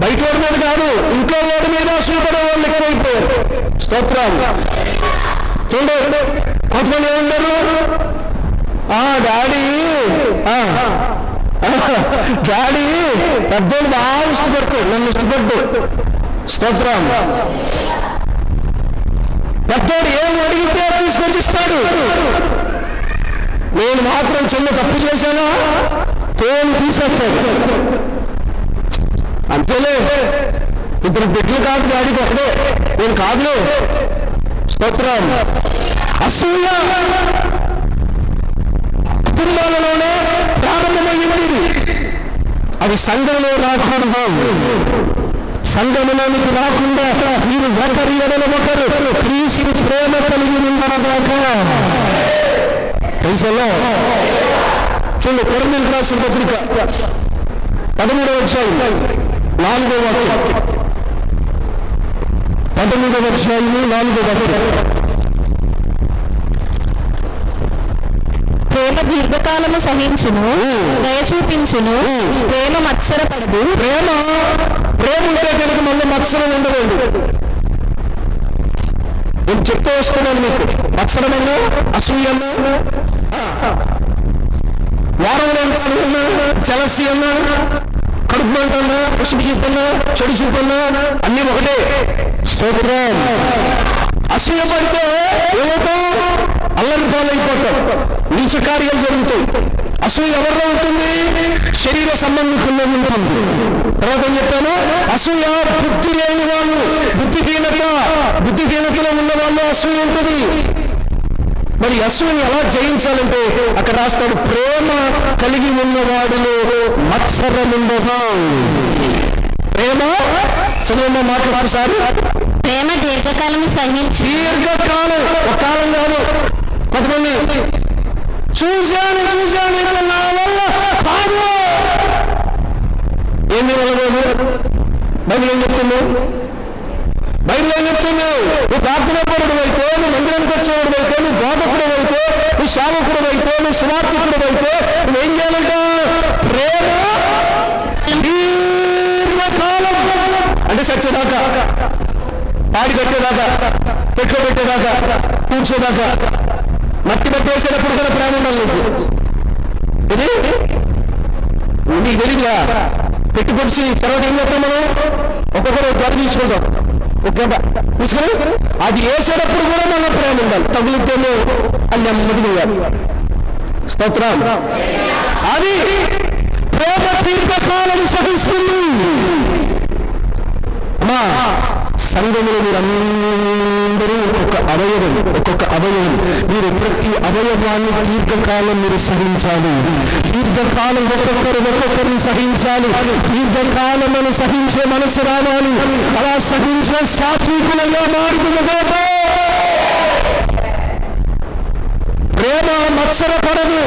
B: బయట వాడి మీద కాదు, ఇంట్లో వాడి మీద అసూయ పడే వాళ్ళు ఎక్కువైపోయారు. స్తోత్రం. చూడండి, కొంతమంది ఏమంటారు, డాడీ పెద్దోళ్ళు బాగా ఇష్టపడతాడు, నన్ను ఇష్టపడ్డు. స్తోత్రం. పెద్దోడు ఏం అడిగితే తీసుకొచ్చిస్తాడు. నేను మాత్రం చిన్న తప్పు చేశానా, తోలు తీసేస్తాడు. అంతేలే, ఇద్దరు బిడ్డలు కాదు డాడీకి ఒకడే, నేను కాదులే. స్తోత్రం. అసూయ కుటుంబాలలోనే ప్రారంభమయ్యేది. అది సంఘంలో రాకూడదు. సంఘంలోనికి రాకుండా మీరు ఒకరి ఎడల ఒకరు క్రీస్తు ప్రేమ కలిగి ఉండగాక. తెలుసలో చూడండి, కొరింథీయులకు రాసిన పత్రిక 13వ అధ్యాయం 4వ వాక్యం. 13వ అధ్యాయం 4వ వాక్యం.
A: ప్రేమ దీర్ఘకాలము సహించును, దయ చూపించును, ప్రేమ మత్సరపడదు.
B: ప్రేమ ఉంటే కనుక మళ్ళీ మత్సరం ఉండలేదు. నేను చెప్తూ వస్తున్నాను మీకు, మత్సరమన్నా అసూయన్నా, వారంలో అన్నా, జలసి అన్నా, కడుపు మంటన్నా, పసుపు చూపన్నా, చెడు చూపన్నా అన్నీ ఒకటే. స్తోత్రం. అసూయ పడితే ఏమవుతాం? అల్లరి పాలైపోతాం, నీచ కార్యాలు జరుగుతాయి. అసూయ ఎవరిలో ఉంటుంది? శరీర సంబంధికుల్లో ఉంటుంది. తర్వాత ఏం చెప్పాను? అసూయ బుద్ధి లేని వాళ్ళు, బుద్ధిహీనతలో ఉన్న వాళ్ళు అసూయ ఉంటుంది. మరి అసూయని ఎలా జయించాలంటే అక్కడ రాస్తాడు, ప్రేమ కలిగి ఉన్నవాడిలో మత్సరముండదు. ప్రేమ చదువు మాట్లాడు సార్.
A: ప్రేమ దీర్ఘకాలం సహించు.
B: దీర్ఘకాలం, ఒక కాలం కాదు. కొంతమంది చూశాను నా వల్ల కాదు. ఏమి వల్ల? బైబిల్ ఏం చెప్తుంది? నువ్వు ప్రార్థనా పరుడు అయితే, నువ్వు మందిరానికి వచ్చేవాడు అయితే, నువ్వు బోధకుడు అయితే, నువ్వు సేవకుడు అయితే, నువ్వు సువార్థికుడు అయితే నువ్వేం చేయాలంట? ప్రేమ దీర్ఘకాలం అంటే సచ్చేదాకా, పాడి కట్టేదాకా, పెట్టులో పెట్టేదాకా, కూర్చోదాకా, మట్టి పట్టేసేటప్పుడు కూడా ప్రేమ ఉండాలి నీకు. ఇది నీకు తెలియదుగా. పెట్టి పొడిచి తర్వాత ఏం చేస్తాం మనం? ఒక్కొక్కరు ఒక గంట తీసుకుంటాం, ఒక గంట తీసుకుని అది వేసేటప్పుడు కూడా మన ప్రేమ ఉండాలి. తగులుతేనే అది నెమ్మది వేయాలి. స్తోత్రం. అది ప్రేమ దీర్ఘకాలం సహిస్తుంది. సంఘములో మీరందరూ ఒక్కొక్క అవయవం మీరు ప్రతి అవయవాన్ని దీర్ఘకాలం మీరు సహించాలి. దీర్ఘకాలం ఒక్కొక్కరిని సహించాలి. దీర్ఘకాలమును సహించే మనసు రావాలి. అలా సహించే సాత్వికులుగా మారుతున్నదో ప్రేమ మత్సరపడదు.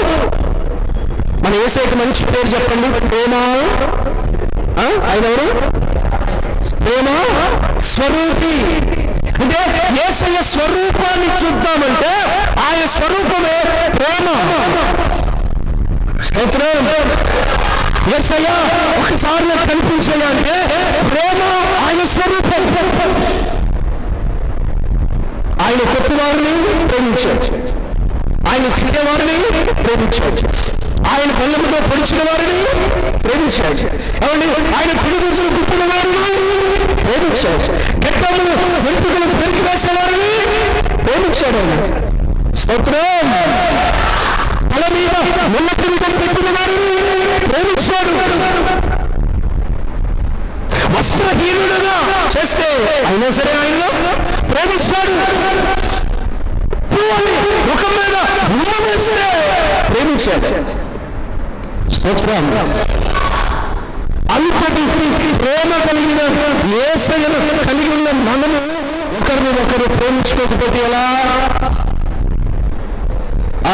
B: మన యేసయ్యకి మంచి పేరు చెప్పండి, ప్రేమ. ఆయన ఎవరు? ప్రేమ స్వరూపి. అంటే యేసయ్య స్వరూపాన్ని చూద్దామంటే ఆయన స్వరూపమే ప్రేమ. స్తోత్రం. యేసయ్య ఒకసారి కనిపించాలంటే ప్రేమ ఆయన స్వరూపం. ఆయన కొత్తవారిని ప్రేమించాడు, ఆయన తిట్టేవారిని ప్రేమించాడు, ఆయన పళ్ళముతో పొడిచిన వారిని ప్రేమించాడు, ఏమండి ఆయన పిడుగుతులు గుర్తున్న వారిని ప్రేమించాడు, గెట్టములు వెంట్రుకలు పెరికి వేసే వారిని ప్రేమించాడు. ఆయన స్తోత్రం. తల మీద ముళ్ళ పిడుగులు పెట్టిన వారిని ప్రేమించాడు. వస్త్రహీనుడుగా చేస్తే అయినా సరే ఆయన ప్రేమించాడు. ముఖం మీద వేస్తే ప్రేమించాడు. స్తోత్రం. అంతటి ప్రేమ కలిగిన యేసయ్యను కలిగి ఉన్న మనము ఒకరిని ఒకరు ప్రేమించుకోకపోతే ఎలా?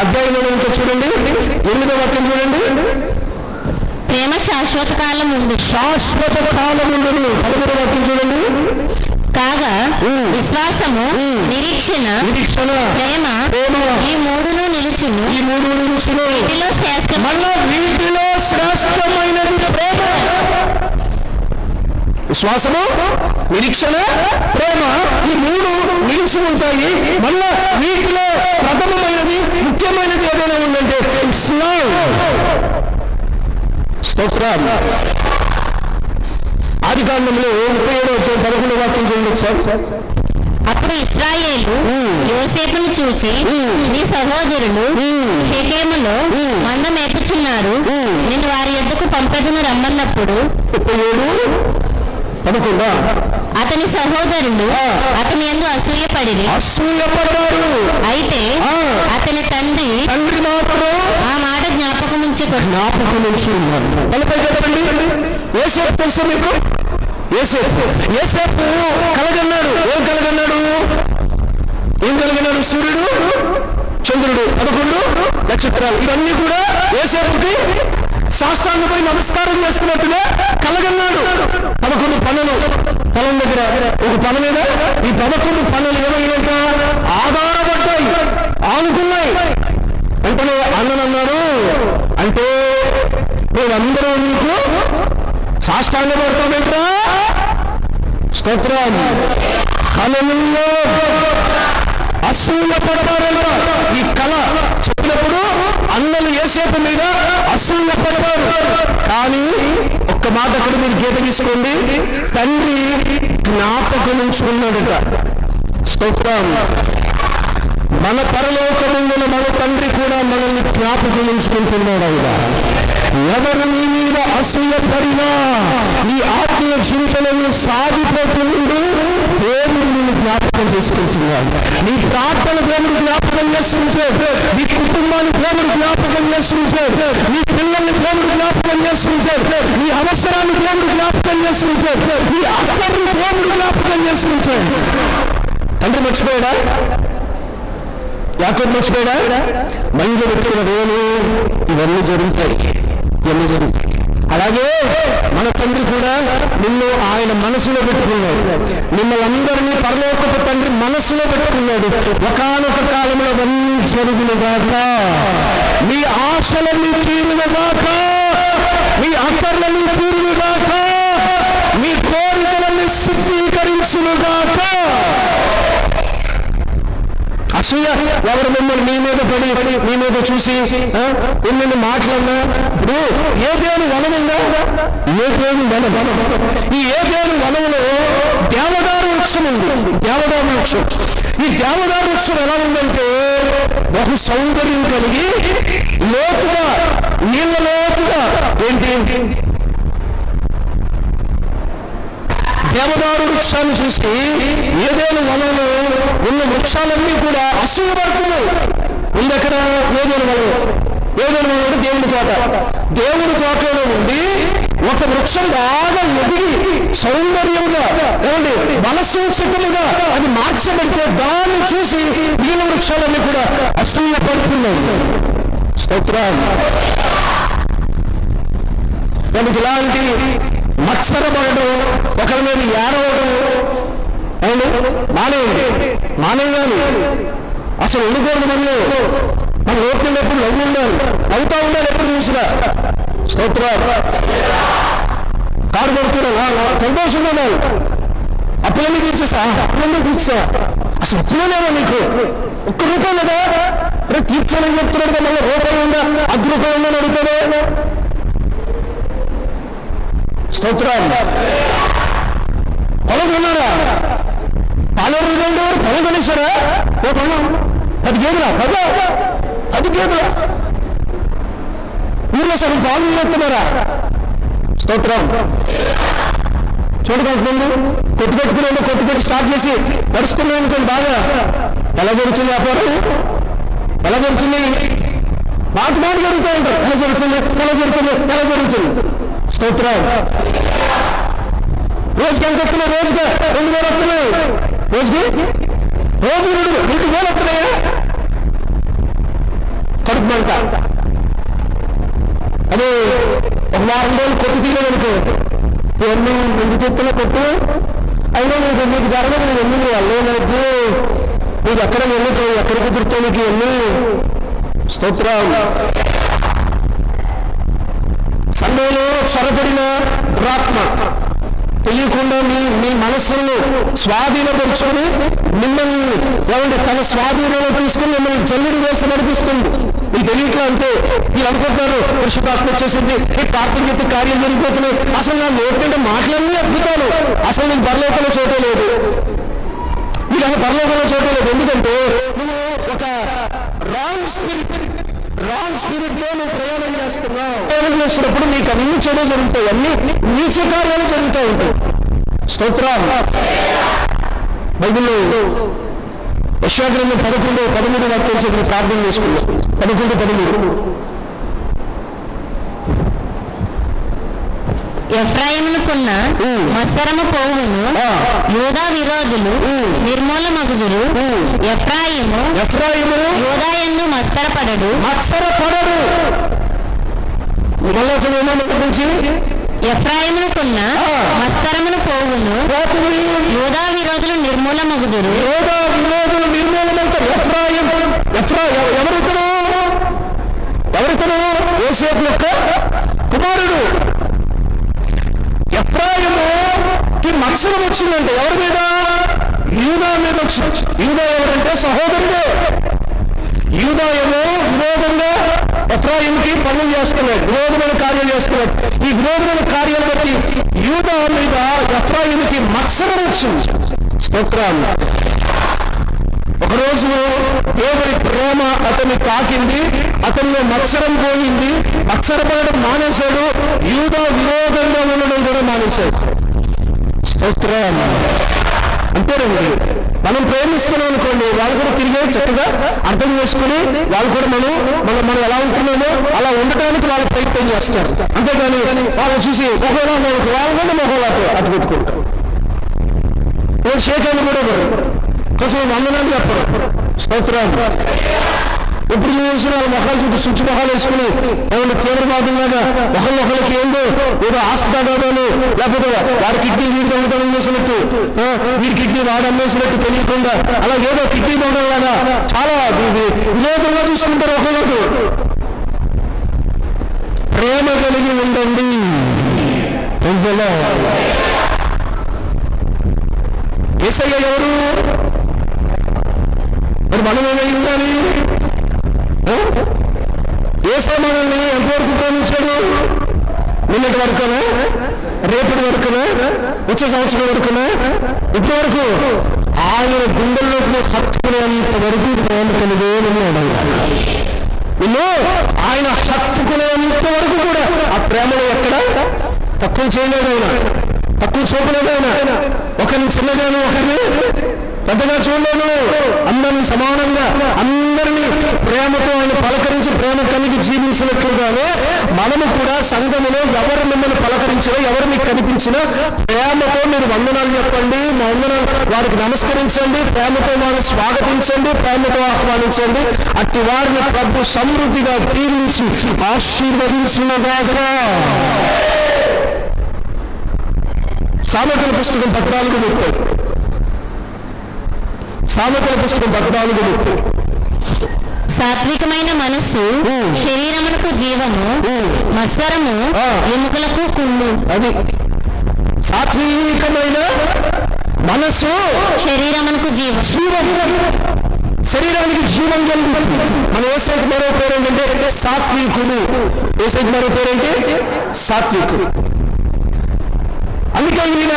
B: అధ్యాయంలో ఇంకా చూడండి, 8వ వాక్యం చూడండి.
A: ప్రేమ శాశ్వత కాలం ఉంది.
B: శాశ్వత కాలం ఉండదు. 11వ వాక్యం చూడండి.
A: కాగా విశ్వాసము, నిరీక్షణ, ప్రేమ ఈ మూడును నిలుచును. వీటిలో శ్రేష్టమైనది ప్రేమ.
B: విశ్వాసము, నిరీక్షణ, ప్రేమ ఈ మూడు నిలిచి ఉంటాయి. మళ్ళా వీటిలో ప్రథమమైనది ముఖ్యమైనది ఏదైనా ఉందంటే ఇట్స్ లవ్. స్తోత్రం. ఆదికాండంలో 37వ వాక్యం చూడండి సార్.
A: అప్పుడు ఇశ్రాయేలు యోసేపును చూచి, నీ సహోదరులు షెకెములో మంద మేపుచున్నారు, నేను వారి యొద్దకు పంపెదను రమ్మన్నప్పుడు
B: 11
A: అతని సహోదరులు అతని యందు అసూయపడిరి. అయితే అతని తండ్రి
B: మాత్రం
A: ఆ మాట జ్ఞాపకం ఉంచి
B: తలపై చెప్పండి. యోసేపు తెలుసా మీకు? యోసేపు కలగన్నాడు. ఏం కలగన్నాడు? సూర్యుడు, చంద్రుడు, 11 నక్షత్రాలు ఇవన్నీ కూడా యోసేపుకి సాష్టాంగపై నమస్కారం చేస్తున్నట్టుగా కలగన్నాడు. 11 పనులు పొలం దగ్గర ఒక పని మీద ఈ 11 పనులు ఏమైనాక ఆధారపడ్డాయి, ఆనుకున్నాయి. వెంటనే అన్ననన్నాడు, అంటే మేమందరూ నీకు సాష్టాంగపడతామేంట్రా? స్తోత్రం. హల్లెలూయా. అసూయ పడతారంట. ఈ కళ చెప్పినప్పుడు అన్నలు యోసేపు మీద అసూయ పడతారు. కానీ ఒక్క మాట అక్కడ మీరు గీత తీసుకోండి, తండ్రి జ్ఞాపకం ఉంచుకున్నాడట. స్తోత్రం. మన పరలోకముందున మన తండ్రి కూడా మనల్ని జ్ఞాపకం ఉంచుకుంటున్నాడు. ఆయన ఎవరు నీ మీద అసూయపడినా నీ ఆత్మీయ చింతనను సాగిపోతుండు దేవుడు నిన్ను జ్ఞాపకం చేసుకుంటున్నాడు. నీ ప్రార్థన దేవుడు జ్ఞాపకం చేస్తుంటే, నీ కుటుంబాన్ని దేవుడు జ్ఞాపకం చేస్తుంటే, నీ పిల్లల్ని దేవుడు జ్ఞాపకం చేస్తుంటే, నీ అవసరాన్ని దేవుడు జ్ఞాపకం చేస్తుంటే, నీ అక్కడిని దేవుడు జ్ఞాపకం చేస్తుంటే. తండ్రి మర్చిపోయాడా? యాకోబు మర్చిపోయాడా? మంజ పెట్టిన వేలు ఇవన్నీ జరుగుతాయి. అలాగే మన తండ్రి కూడా నిన్ను ఆయన మనసులో పెట్టుకున్నాడు. మిమ్మల్ని అందరినీ పరలోకపు తండ్రి మనసులో పెట్టుకున్నాడు. ఒకానొక కాలంలో అవన్నీ జరుగునుగాక, మీ ఆశలన్నీ తీరునుగాక, మీ అక్కర్లన్నీ తీరునుగాక, మీ కోరికలన్నీ సిద్ధీకరించునుగాక. అసూయ ఎవరు మిమ్మల్ని మీ మీద పడి మీ మీద చూసి ఎన్ని మాటలన్నా, ఇప్పుడు ఏదేను వనం ఉందా? ఏదేను వనం. ఈ ఏదేను వనంలో దేవదారు వృక్షం ఉంది. దేవదారు వృక్షం. ఈ దేవదారు వృక్షం ఎలా ఉందంటే బహు సౌందర్యం కలిగి లోతుగా, నీళ్ళ లోతుగా, ఏంటి దేవదారు వృక్షాన్ని చూసి ఏదేను వనంలో ఉన్న వృక్షాలన్నీ కూడా అసూయపడుతున్నాయి. ఉంది అక్కడ ఏదేను వనం. ఏదేను వనం అంటే దేవుని తోట. దేవుని తోటలో ఉండి ఒక వృక్షం బాగా ఎదిగి సౌందర్యంగా ఏమండి బలసూచకముగా అది మార్చబడితే దాన్ని చూసి మిగిలిన వృక్షాలన్నీ కూడా అసూయపడుతున్నాయి. స్తోత్రం. దానికి ఇలాంటి మత్సరపడడం, ఒకరి మీద ఏడవడం మానేయాలి. అసలు ఉండకూడదు. మన లోపల ఎప్పుడు నవ్వు ఉండాలి, నవ్వుతా ఉండాలి ఎప్పుడు చూసినా. స్తోత్రం. కారు పడుతున్నా సంతోషంగా ఉండాలి. అప్పులన్నీ తీర్చేసా అసలు అప్పులేదా నీకు? ఒక్క రూపాయి లేదా? అరే తీర్చాలని చెప్తున్నాడు కదా, మళ్ళీ రూపాయి ఉందా, 10 రూపాయలు ఉందని అడుగుతాడే. స్తోత్రం. పొలం కొన్నారా? పాలూరు పొలం కొనేశారా? ఓ పొలం 10 గేదెలా? 10 గేదెలా? ఊళ్ళో సగం పాలు చేస్తున్నారా? స్తోత్రం. చూడడానికి ముందు కొట్టు పెట్టి స్టార్ట్ చేసి నడుస్తున్నాయి అనుకోండి. బాగా ఎలా జరుగుతుంది వ్యాపారం? ఎలా జరుగుతుంది? మాట జరుగుతూ ఉంటారు. ఎలా జరుగుతుంది? స్తోత్రం. రోజుకి ఎంత వస్తున్నాయి? రోజుకి 2,000 వస్తున్నాయి. రోజుకి 2,000 వస్తున్నాయా? కడుపు మంట. అదే ఒక వారం రోజులు కొట్టు తీయలేదనుకో, ఇవన్నీ ఎందుకు చెప్తున్నా కొట్టు అయినా మీకు జరగదు. నేను ఎన్ని వెళ్ళలేదు, నీకు ఎక్కడ ఎక్కడ కుదురుతావు నీకు ఎన్ని. స్తోత్రం. సందేలో చొరబడిన దురాత్మ తెలియకుండా మీ మనస్సును స్వాధీనపరుచుకొని మిమ్మల్ని ఏమంటే తన స్వాధీనంలో తీసుకుని మిమ్మల్ని జల్లుడు వేసి నడిపిస్తుంది. మీకు తెలియట్లా అంతే. మీరు అనుకుంటున్నారు పరిశుద్ధాత్మ వచ్చేసింది, ఈ ప్రార్థన చేతి కార్యం జరిగిపోతున్నాయి. అసలు నా నోటి మాటలన్నీ అద్భుతాలు. అసలు నీకు పరలోకంలో చోటే లేదు. నీకు అసలు పరలోకంలో చోటే లేదు. ఎందుకంటే నువ్వు ఒక రాంగ్ స్పిరిట్ తో నువ్వు ప్రయాణం చేస్తున్నప్పుడు నీకు అన్ని చెడు జరుగుతాయి, అన్ని నీచ కార్యాలు జరుగుతూ ఉంటాయి. స్తోత్రం. బైబిల్లో యెషయా గ్రంథం 11:13 వాక్యం చదివి ప్రార్థన చేసుకున్నాం. 11:13.
A: ఎఫ్రాయిమునకున్న మత్సరము పోవును, యూదా విరోధులు నిర్మూలమగుదురు. ఎఫ్రాయిము యూదా యందు మత్సరపడడు.
B: మళ్ళా చదివేమో నుంచి
A: ఎఫ్రాయిమునకున్న మత్సరమును పోవును, యూదా విరోధులు నిర్మూలమగుదురు.
B: యూదా విరోధులు నిర్మూలమవుతారు. ఎవరితను? యోసేపు యొక్క కుమారుడు. ఎఫ్రాయిముకి మత్సరం వచ్చిందంటే ఎవరి మీద? యూదా మీద వచ్చింది. యూదా ఎవరంటే సహోదరుడు. యూదా ఏమో విరోధంగా ఎఫ్రాయిముకి పనులు చేసుకున్నాడు, విరోధమైన కార్యాలు చేసుకున్నాడు. ఈ విరోధమైన కార్యాలు బట్టి యూదా మీద ఎఫ్రాయిముకి మత్సరం వచ్చింది. స్తోత్రం. ఒకరోజు దేవుని ప్రేమ అతన్ని తాకింది, అతనిలో మత్సరం పోయింది, మత్సరపడడం మానేశాడు, యూదా విరోధంగా ఉండడం కూడా మానేశాడు. స్తోత్రం. అంతేనండి. మనం ప్రేమిస్తున్నాం అనుకోండి, వాళ్ళు కూడా తిరిగే చక్కగా అర్థం చేసుకుని వాళ్ళు కూడా మనం ఎలా ఉంటున్నామో అలా ఉండటానికి వాళ్ళు ప్రయత్నం చేస్తారు. అంతేగాని వాళ్ళు చూసి మొహోలా వాళ్ళు కూడా మొహోలాతో అటు పెట్టుకుంటారు. షేకాన్ని కూడా కొంచెం వందనాన్ని చెప్పరు. స్తోత్రం. ఎప్పుడు చూసిన వాళ్ళ మొహాలు చుట్టూ సుచ్చు మొహాలు వేసుకుని ఏమన్నా తీవ్రవాదులాగా ఒకళ్ళకి ఏందో ఏదో ఆస్తి తగ్గడాలు, లేకపోతే వాడి కిడ్నీ వీడి దొంగతనం చేసినట్టు, వీడి కిడ్నీ వాడు అమ్మేసినట్టు తెలియకుండా అలా ఏదో కిడ్నీ దొంగడం లాగా చాలా వివేకంగా చూసుకుంటారు. ఒకళ్ళకు ప్రేమ కలిగి ఉండండి. యేసయ్య ఎవరు? మరి మనం ఏమై ఉండాలి? యేసయ్య మనల్ని ఎంతవరకు ప్రేమించాడు? నిన్నటి వరకునా? రేపటి వరకునా? వచ్చే సంవత్సరం వరకునా? ఇప్పటి వరకు ఆయన గుండెల్లోకి హత్తుకునేంత వరకు ప్రేమ కలిగే ఉన్నాడు. నిన్ను ఆయన హత్తుకునేంత వరకు కూడా ఆ ప్రేమలో ఎక్కడ తక్కువ చేయలేదు. ఆయన తక్కువ చూపలేదు ఆయన. ఒకరిని చిన్నగాను ఒకరిని పెద్దగా చూడలేదు. అందరినీ సమానంగా అందరినీ ప్రేమతో ఆయన పలకరించి ప్రేమ కలిగి జీవించినట్లుగానే మనము కూడా సంఘములో ఎవరు మిమ్మల్ని పలకరించినా ఎవరు మీకు కనిపించినా ప్రేమతో మీరు వందనాలు చెప్పండి, మా వందనాలు వారికి నమస్కరించండి, ప్రేమతో వారిని స్వాగతించండి, ప్రేమతో ఆహ్వానించండి. అట్టి వారిని ప్రభు సమృద్ధిగా దీవించి ఆశీర్వదించునుగాక. సామెతల పుస్తకం 14:30. సామెతల పుస్తకం 14:30.
A: సాత్వికమైన మనస్సు శరీరమునకు జీవము, మత్సరము ఎముకలకు కుళ్ళు.
B: అది సాత్వికమైన మనస్సు
A: శరీరమునకు జీవం.
B: శరీరానికి జీవం కలుగుతుంది. మన యేసయ్యకి మరో పేరు ఏంటంటే సాత్వికుడు. యేసయ్యకి మరో పేరేంటి? సాత్వికుడు. అందుకే ఈయన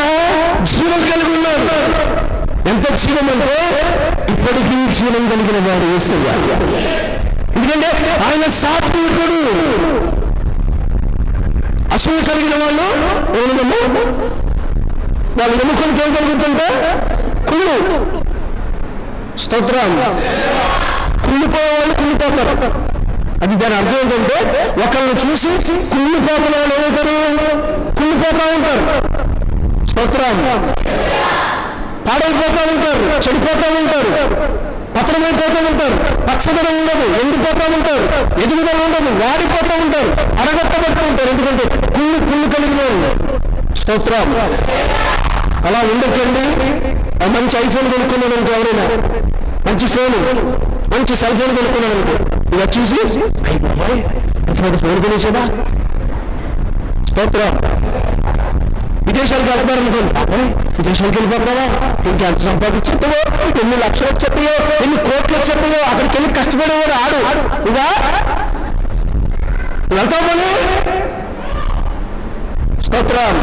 B: జీవం కలిగి ఉన్నాడు. ఎంత జీవం అంటే ఇప్పటికీ జీవం కలిగిన వాడు యేసయ్య. ఎందుకంటే ఆయన సాత్వికుడు. అసూయ కలిగిన వాళ్ళు వాళ్ళు ఎముకలకు ఏం కలుగుతుంటే కుళ్ళు. స్తోత్రం. కుళ్ళిపోయే వాళ్ళు కుళ్ళిపోతారు. అది దాని అర్థం ఏంటంటే ఒకళ్ళని చూసి కుళ్ళిపోతున్న వాళ్ళు ఏమవుతారు? కుళ్ళిపోతూ ఉంటారు. స్తోత్రం. పాడైపోతూ ఉంటారు, చెడిపోతూ ఉంటారు, పత్రమైపోతూ ఉంటారు, పచ్చదనం ఉండదు, ఎండిపోతూ ఉంటారు, ఎదుగుదల ఉండదు, వాడిపోతూ ఉంటారు, అడగట్టబడుతూ ఉంటారు. ఎందుకంటే కుళ్ళు కలిగిన వాళ్ళు. స్తోత్రం. అలా ఉండకండి. మంచి ఐఫోన్ కొనుక్కున్నానంటే ఎవరైనా మంచి ఫోన్, మంచి సెల్ ఫోన్ కొనుక్కున్నానంటే ఇలా చూసి ఫోన్ కొనేసేదా? స్తోత్రం. విదేశాలకు వెళ్తారనుకోండి, విదేశాలకు వెళ్ళిపోతావా, ఇంకెంత సంపాదించేస్తావో, ఎన్ని లక్షలు వచ్చేస్తాయో, ఎన్ని కోట్లు వచ్చేస్తాయో, అక్కడికి వెళ్ళి కష్టపడేవాడు ఆడు. ఇదా వెళ్తావు పని. స్తోత్రం.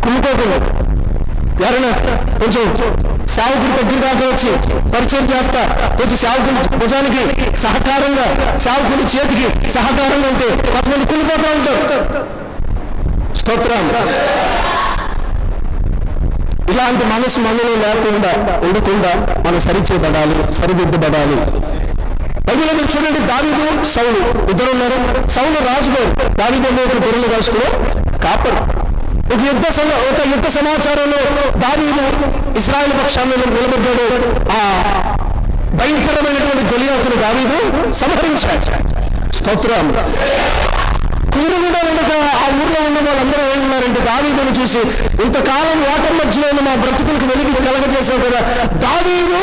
B: కుళ్ళుకోకుండా ఎవరైనా కొంచెం సేవకుడి దగ్గర దాకా వచ్చి పరిచయం చేస్తా, కొంచెం సేవకుడి భుజానికి సహకారంగా, సేవకుడి చేతికి సహకారంగా ఉంటే కొంతమంది కుళ్ళిపోతూ ఉంటారు. స్తోత్రం. ఇలాంటి మనసు మనలో లేకుండా ఉండకుండా మనం సరిచేయబడాలి, సరిదిద్దబడాలి. బైబిల్లో మీరు చూడండి, దావీదు సౌలు ఇద్దరు ఉన్నారు. సౌలు రాజుగారు, దావీదు ఒక గొర్రెలు కాసుకుని కాపరు. ఒక యుద్ధ సమాచారంలో దావీదు ఇశ్రాయేలు పక్షాన్ని నిలబడ్డాడు. ఆ భయంకరమైనటువంటి గొలియాతును దావీదు సంహరించాడు. స్తోత్రం. కూరు కూడా ఉండక ఆ ఊర్లో ఉన్న వాళ్ళందరూ ఏమన్నారంటే దావీదును చూసి, ఇంతకాలం వాటర్ మధ్యలో ఉన్న మా బ్రతుకులకు వెలిగి కలగజేశావు కదా, దావీదు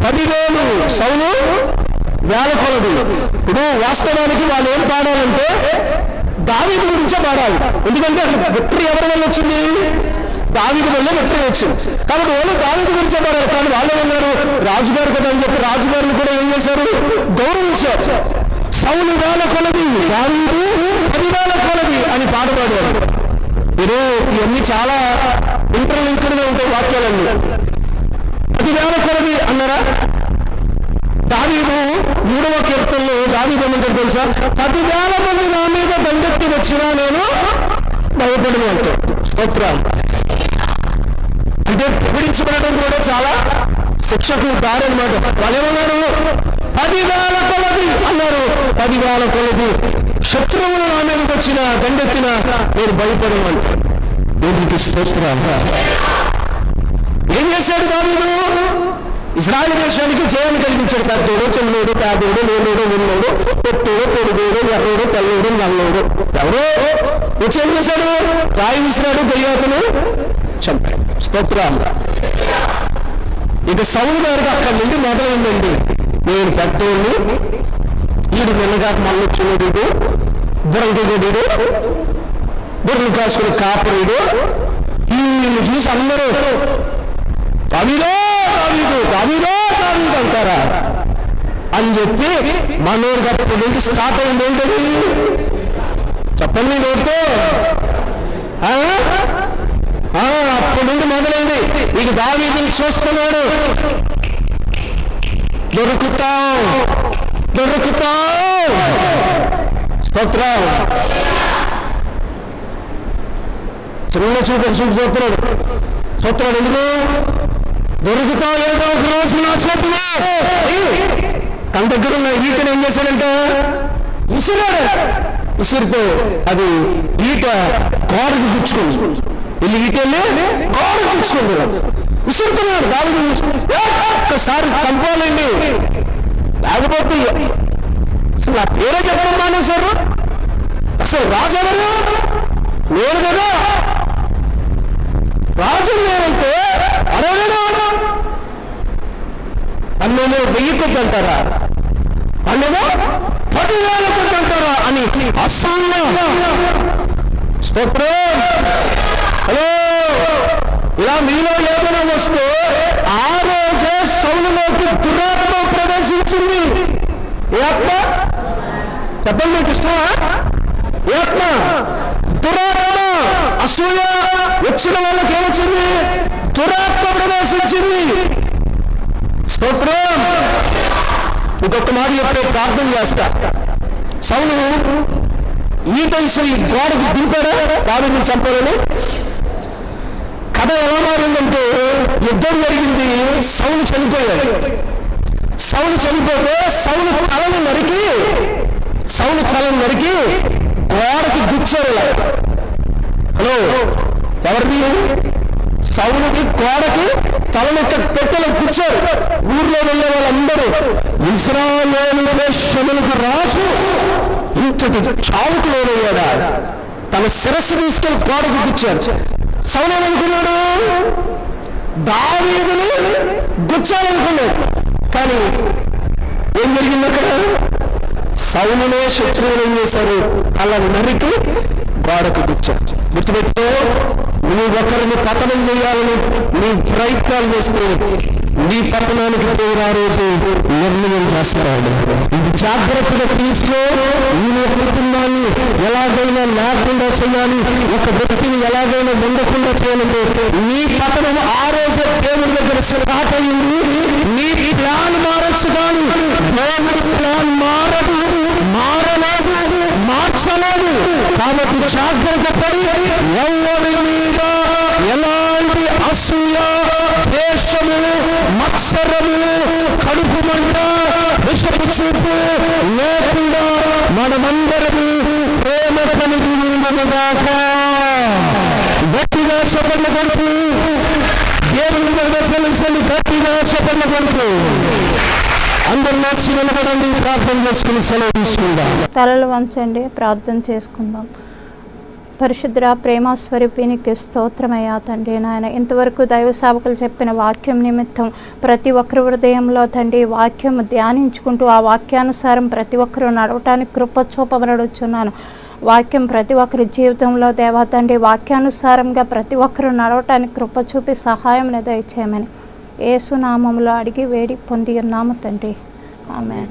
B: 10,000, సౌలు 1,000 కొలది. ఇప్పుడు వాస్తవానికి వాళ్ళు ఏం పాడాలంటే దావీదు గురించే పాడాలి. ఎందుకంటే అక్కడ విక్టరీ ఎవరి వల్ల వచ్చింది? దావీదు వల్ల విక్టరీ వచ్చింది. కాబట్టి వాళ్ళు దావీదు గురించే పాడాలి. కానీ వాళ్ళు ఉన్నారు రాజుగారు కదా అని చెప్పి రాజుగారిని కూడా ఏం చేశారు? గౌరవించారు. సౌలు 1,000 కొలది, దావీదు 10,000 కొలది అని పాడబడారు. మీరు ఇవన్నీ చాలా ఇంటర్లింక్డ్గా ఉంటాయి వాక్యాలన్నీ. 10,000 కొలది అన్నారా? దావీదు 3వ కీర్తనలో దావీదు ఏమంటారు తెలుసా? 10,000 మంది నా మీద దండెత్తి వచ్చినా నేను భయపడను అంటారు. స్తోత్రం. అంటే ప్రకటించబడటం కూడా చాలా శిక్షకు దారి అనమాట. వాళ్ళు ఏమన్నారు? 10,000 కొలది అన్నారు. 10,000 కొలది శత్రువులు నా మీదకి వచ్చిన దండెత్తిన నేను భయపడను అంటారు. దేవునికి స్తోత్రం. ఏం చేశాడు దావీదు? ఇశ్రాయేలు దేశానికి జయాన్ని కలిగించాడు. పెద్దోడు, చిన్నోడు, పేదోడు, లేనోడు, ఉన్నోడు, పొట్టోడు, పొడుగోడు, ఎర్రోడు, తెల్లోడు, నల్లోడు, ఎవరో వచ్చి ఏం చేశాడు? రాయి విసిరాడు, గొలియాతును చంపాడు. స్తోత్రం. ఇక సౌలు గారికి అక్కడి నుండి మొదలైందండి. నేను పెద్దోళ్ళు, ఈడు మెల్లగా మళ్ళీ చూడు, బురంగడు, బుర్రలు కాసుకుని కాపురుడు, ఈయన్ని చూసి అందరూ దావీదో దావీదు దావీదో దావీదు అంటారా అని చెప్పి మనోడు అప్పటి నుండి స్టార్ట్ అయింది. ఏంటది చెప్పండి నోటితో. అప్పటి నుండి మొదలైంది. ఇక దావీదుని చూస్తున్నాడు. దొరుకుతావు దొరుకుతావు. స్తోత్రం. చిన్న చూస్తున్నాడు ఎందుకు దొరుకుతా ఏదో ఒక రోజు నా చేతిలో. తన దగ్గర ఉన్న ఈటను ఏం చేశాడంటే విసిరితే అది ఈట గోడకు గుచ్చుకుంది. వీళ్ళు ఈటెళ్ళి గోడకు గుచ్చుకుంటున్నాడు, విసురుతున్నాడు. దాని ఒక్కసారి చంపాలండి, లేకపోతే అసలు నా పేరే చెప్పడం మానేశారు. అసలు రాజు ఎవరు? నేను కదా రాజు. నేనంటే అడగడు. అన్నేమో 1000 కొద్ది అంటారా, అన్నేమో 10,000 కొద్ది అంటారా అని అసలు స్తోత్రం. హలో, ఇలా మీలో ఏదైనా వస్తే ఆ రోజే సౌలులోకి దురాత్మ ప్రవేశించింది. ఏ ఆత్మ చెప్పండి, మీకు ఇష్టమా? ఏ ఆత్మ? దురాత్మ. అసూయ వచ్చిన వాళ్ళకి ఏమొచ్చింది? దురాత్మ ప్రవేశించింది. స్తోత్రం. ఇంకొక మాట చెప్పే ప్రార్థన చేస్తా. సౌలు ఈటేసి గోడకు దింపాడా దావీదుని చంపాలని? కథ ఎలా మారిందంటే, యుద్ధం జరిగింది, సౌలు చనిపోయాడు. సౌలు చనిపోతే సౌలు తలను నరికి గోడకి గుచ్చారు. హలో, ఎవరిది? సౌలుకి గోడకి తలనెక్క పెట్టెలు కూర్చోరు. ఊర్లో వెళ్ళే వాళ్ళందరూ ఇశ్రాయేలు దేశములకు రాజు ఇంతటి చావుకు లోనయ్యాడా? తన శిరస్సు తీసుకెళ్లి గోడకు గుచ్చారు. సౌలు ఏమనుకున్నాడు? దావీదుని గుచ్చాలనుకున్నాడు. కానీ ఏం జరిగింది అక్కడ? సౌలునే శత్రువులు ఏం చేశారు? అలా నరికి గోడకు గుచ్చారు. గుర్తుపెట్టుకో, నీ ఒకరిని పతనం చేయాలని నీ ప్రయత్నాలు చేస్తే నీ పతనానికి పేరు ఆ రోజు నిర్ణయం చేస్తాడు. ఇది జాగ్రత్తగా తీసుకో. నీ కుటుంబాన్ని ఎలాగైనా లేకుండా చేయాలి, ఒక వ్యక్తిని ఎలాగైనా ఉండకుండా చేయాలంటే నీ పతనం ఆ రోజే దేవుడి దగ్గర స్టార్ట్ అయ్యింది. నీ ప్లాన్ మారచ్చు, కానీ దేవుడి ప్లాన్ మారలేదు, మార్చలేదు. కాబట్టి జాగ్రత్త పడి ఎవరి మీద ఎలాంటి అసూయ, ద్వేషము, మత్సరము, కడుపు మంట, విషపు చూపు లేకుండా మనమందరము ప్రేమ కలిగి ఉండగాక. గట్టిగా చెప్పండి కొడుకు, దేవుని మీద చెల్లించండి. గట్టిగా చెప్పండి కొడుకు. అందరూ నచ్చి నిలబడండి, ప్రార్థన చేసుకుని సెలవు తీసుకుందాం.
C: తలలు వంచండి, ప్రార్థన చేసుకుందాం. పరిశుద్ధ ప్రేమ స్వరూపినికి స్తోత్రమయ్యా తండ్రి. నాయన, ఇంతవరకు దైవ సేవకులు చెప్పిన వాక్యం నిమిత్తం ప్రతి ఒక్కరి హృదయంలో తండ్రి వాక్యం ధ్యానించుకుంటూ ఆ వాక్యానుసారం ప్రతి ఒక్కరూ నడవటానికి కృప చూపబడుచున్నాను. వాక్యం ప్రతి ఒక్కరి జీవితంలో దేవా తండ్రి వాక్యానుసారంగా ప్రతి ఒక్కరూ నడవటానికి కృప చూపి సహాయం దయచేయమని యేసు నామములో అడిగి వేడి పొంది ఉన్నాము తండ్రి. ఆమేన్.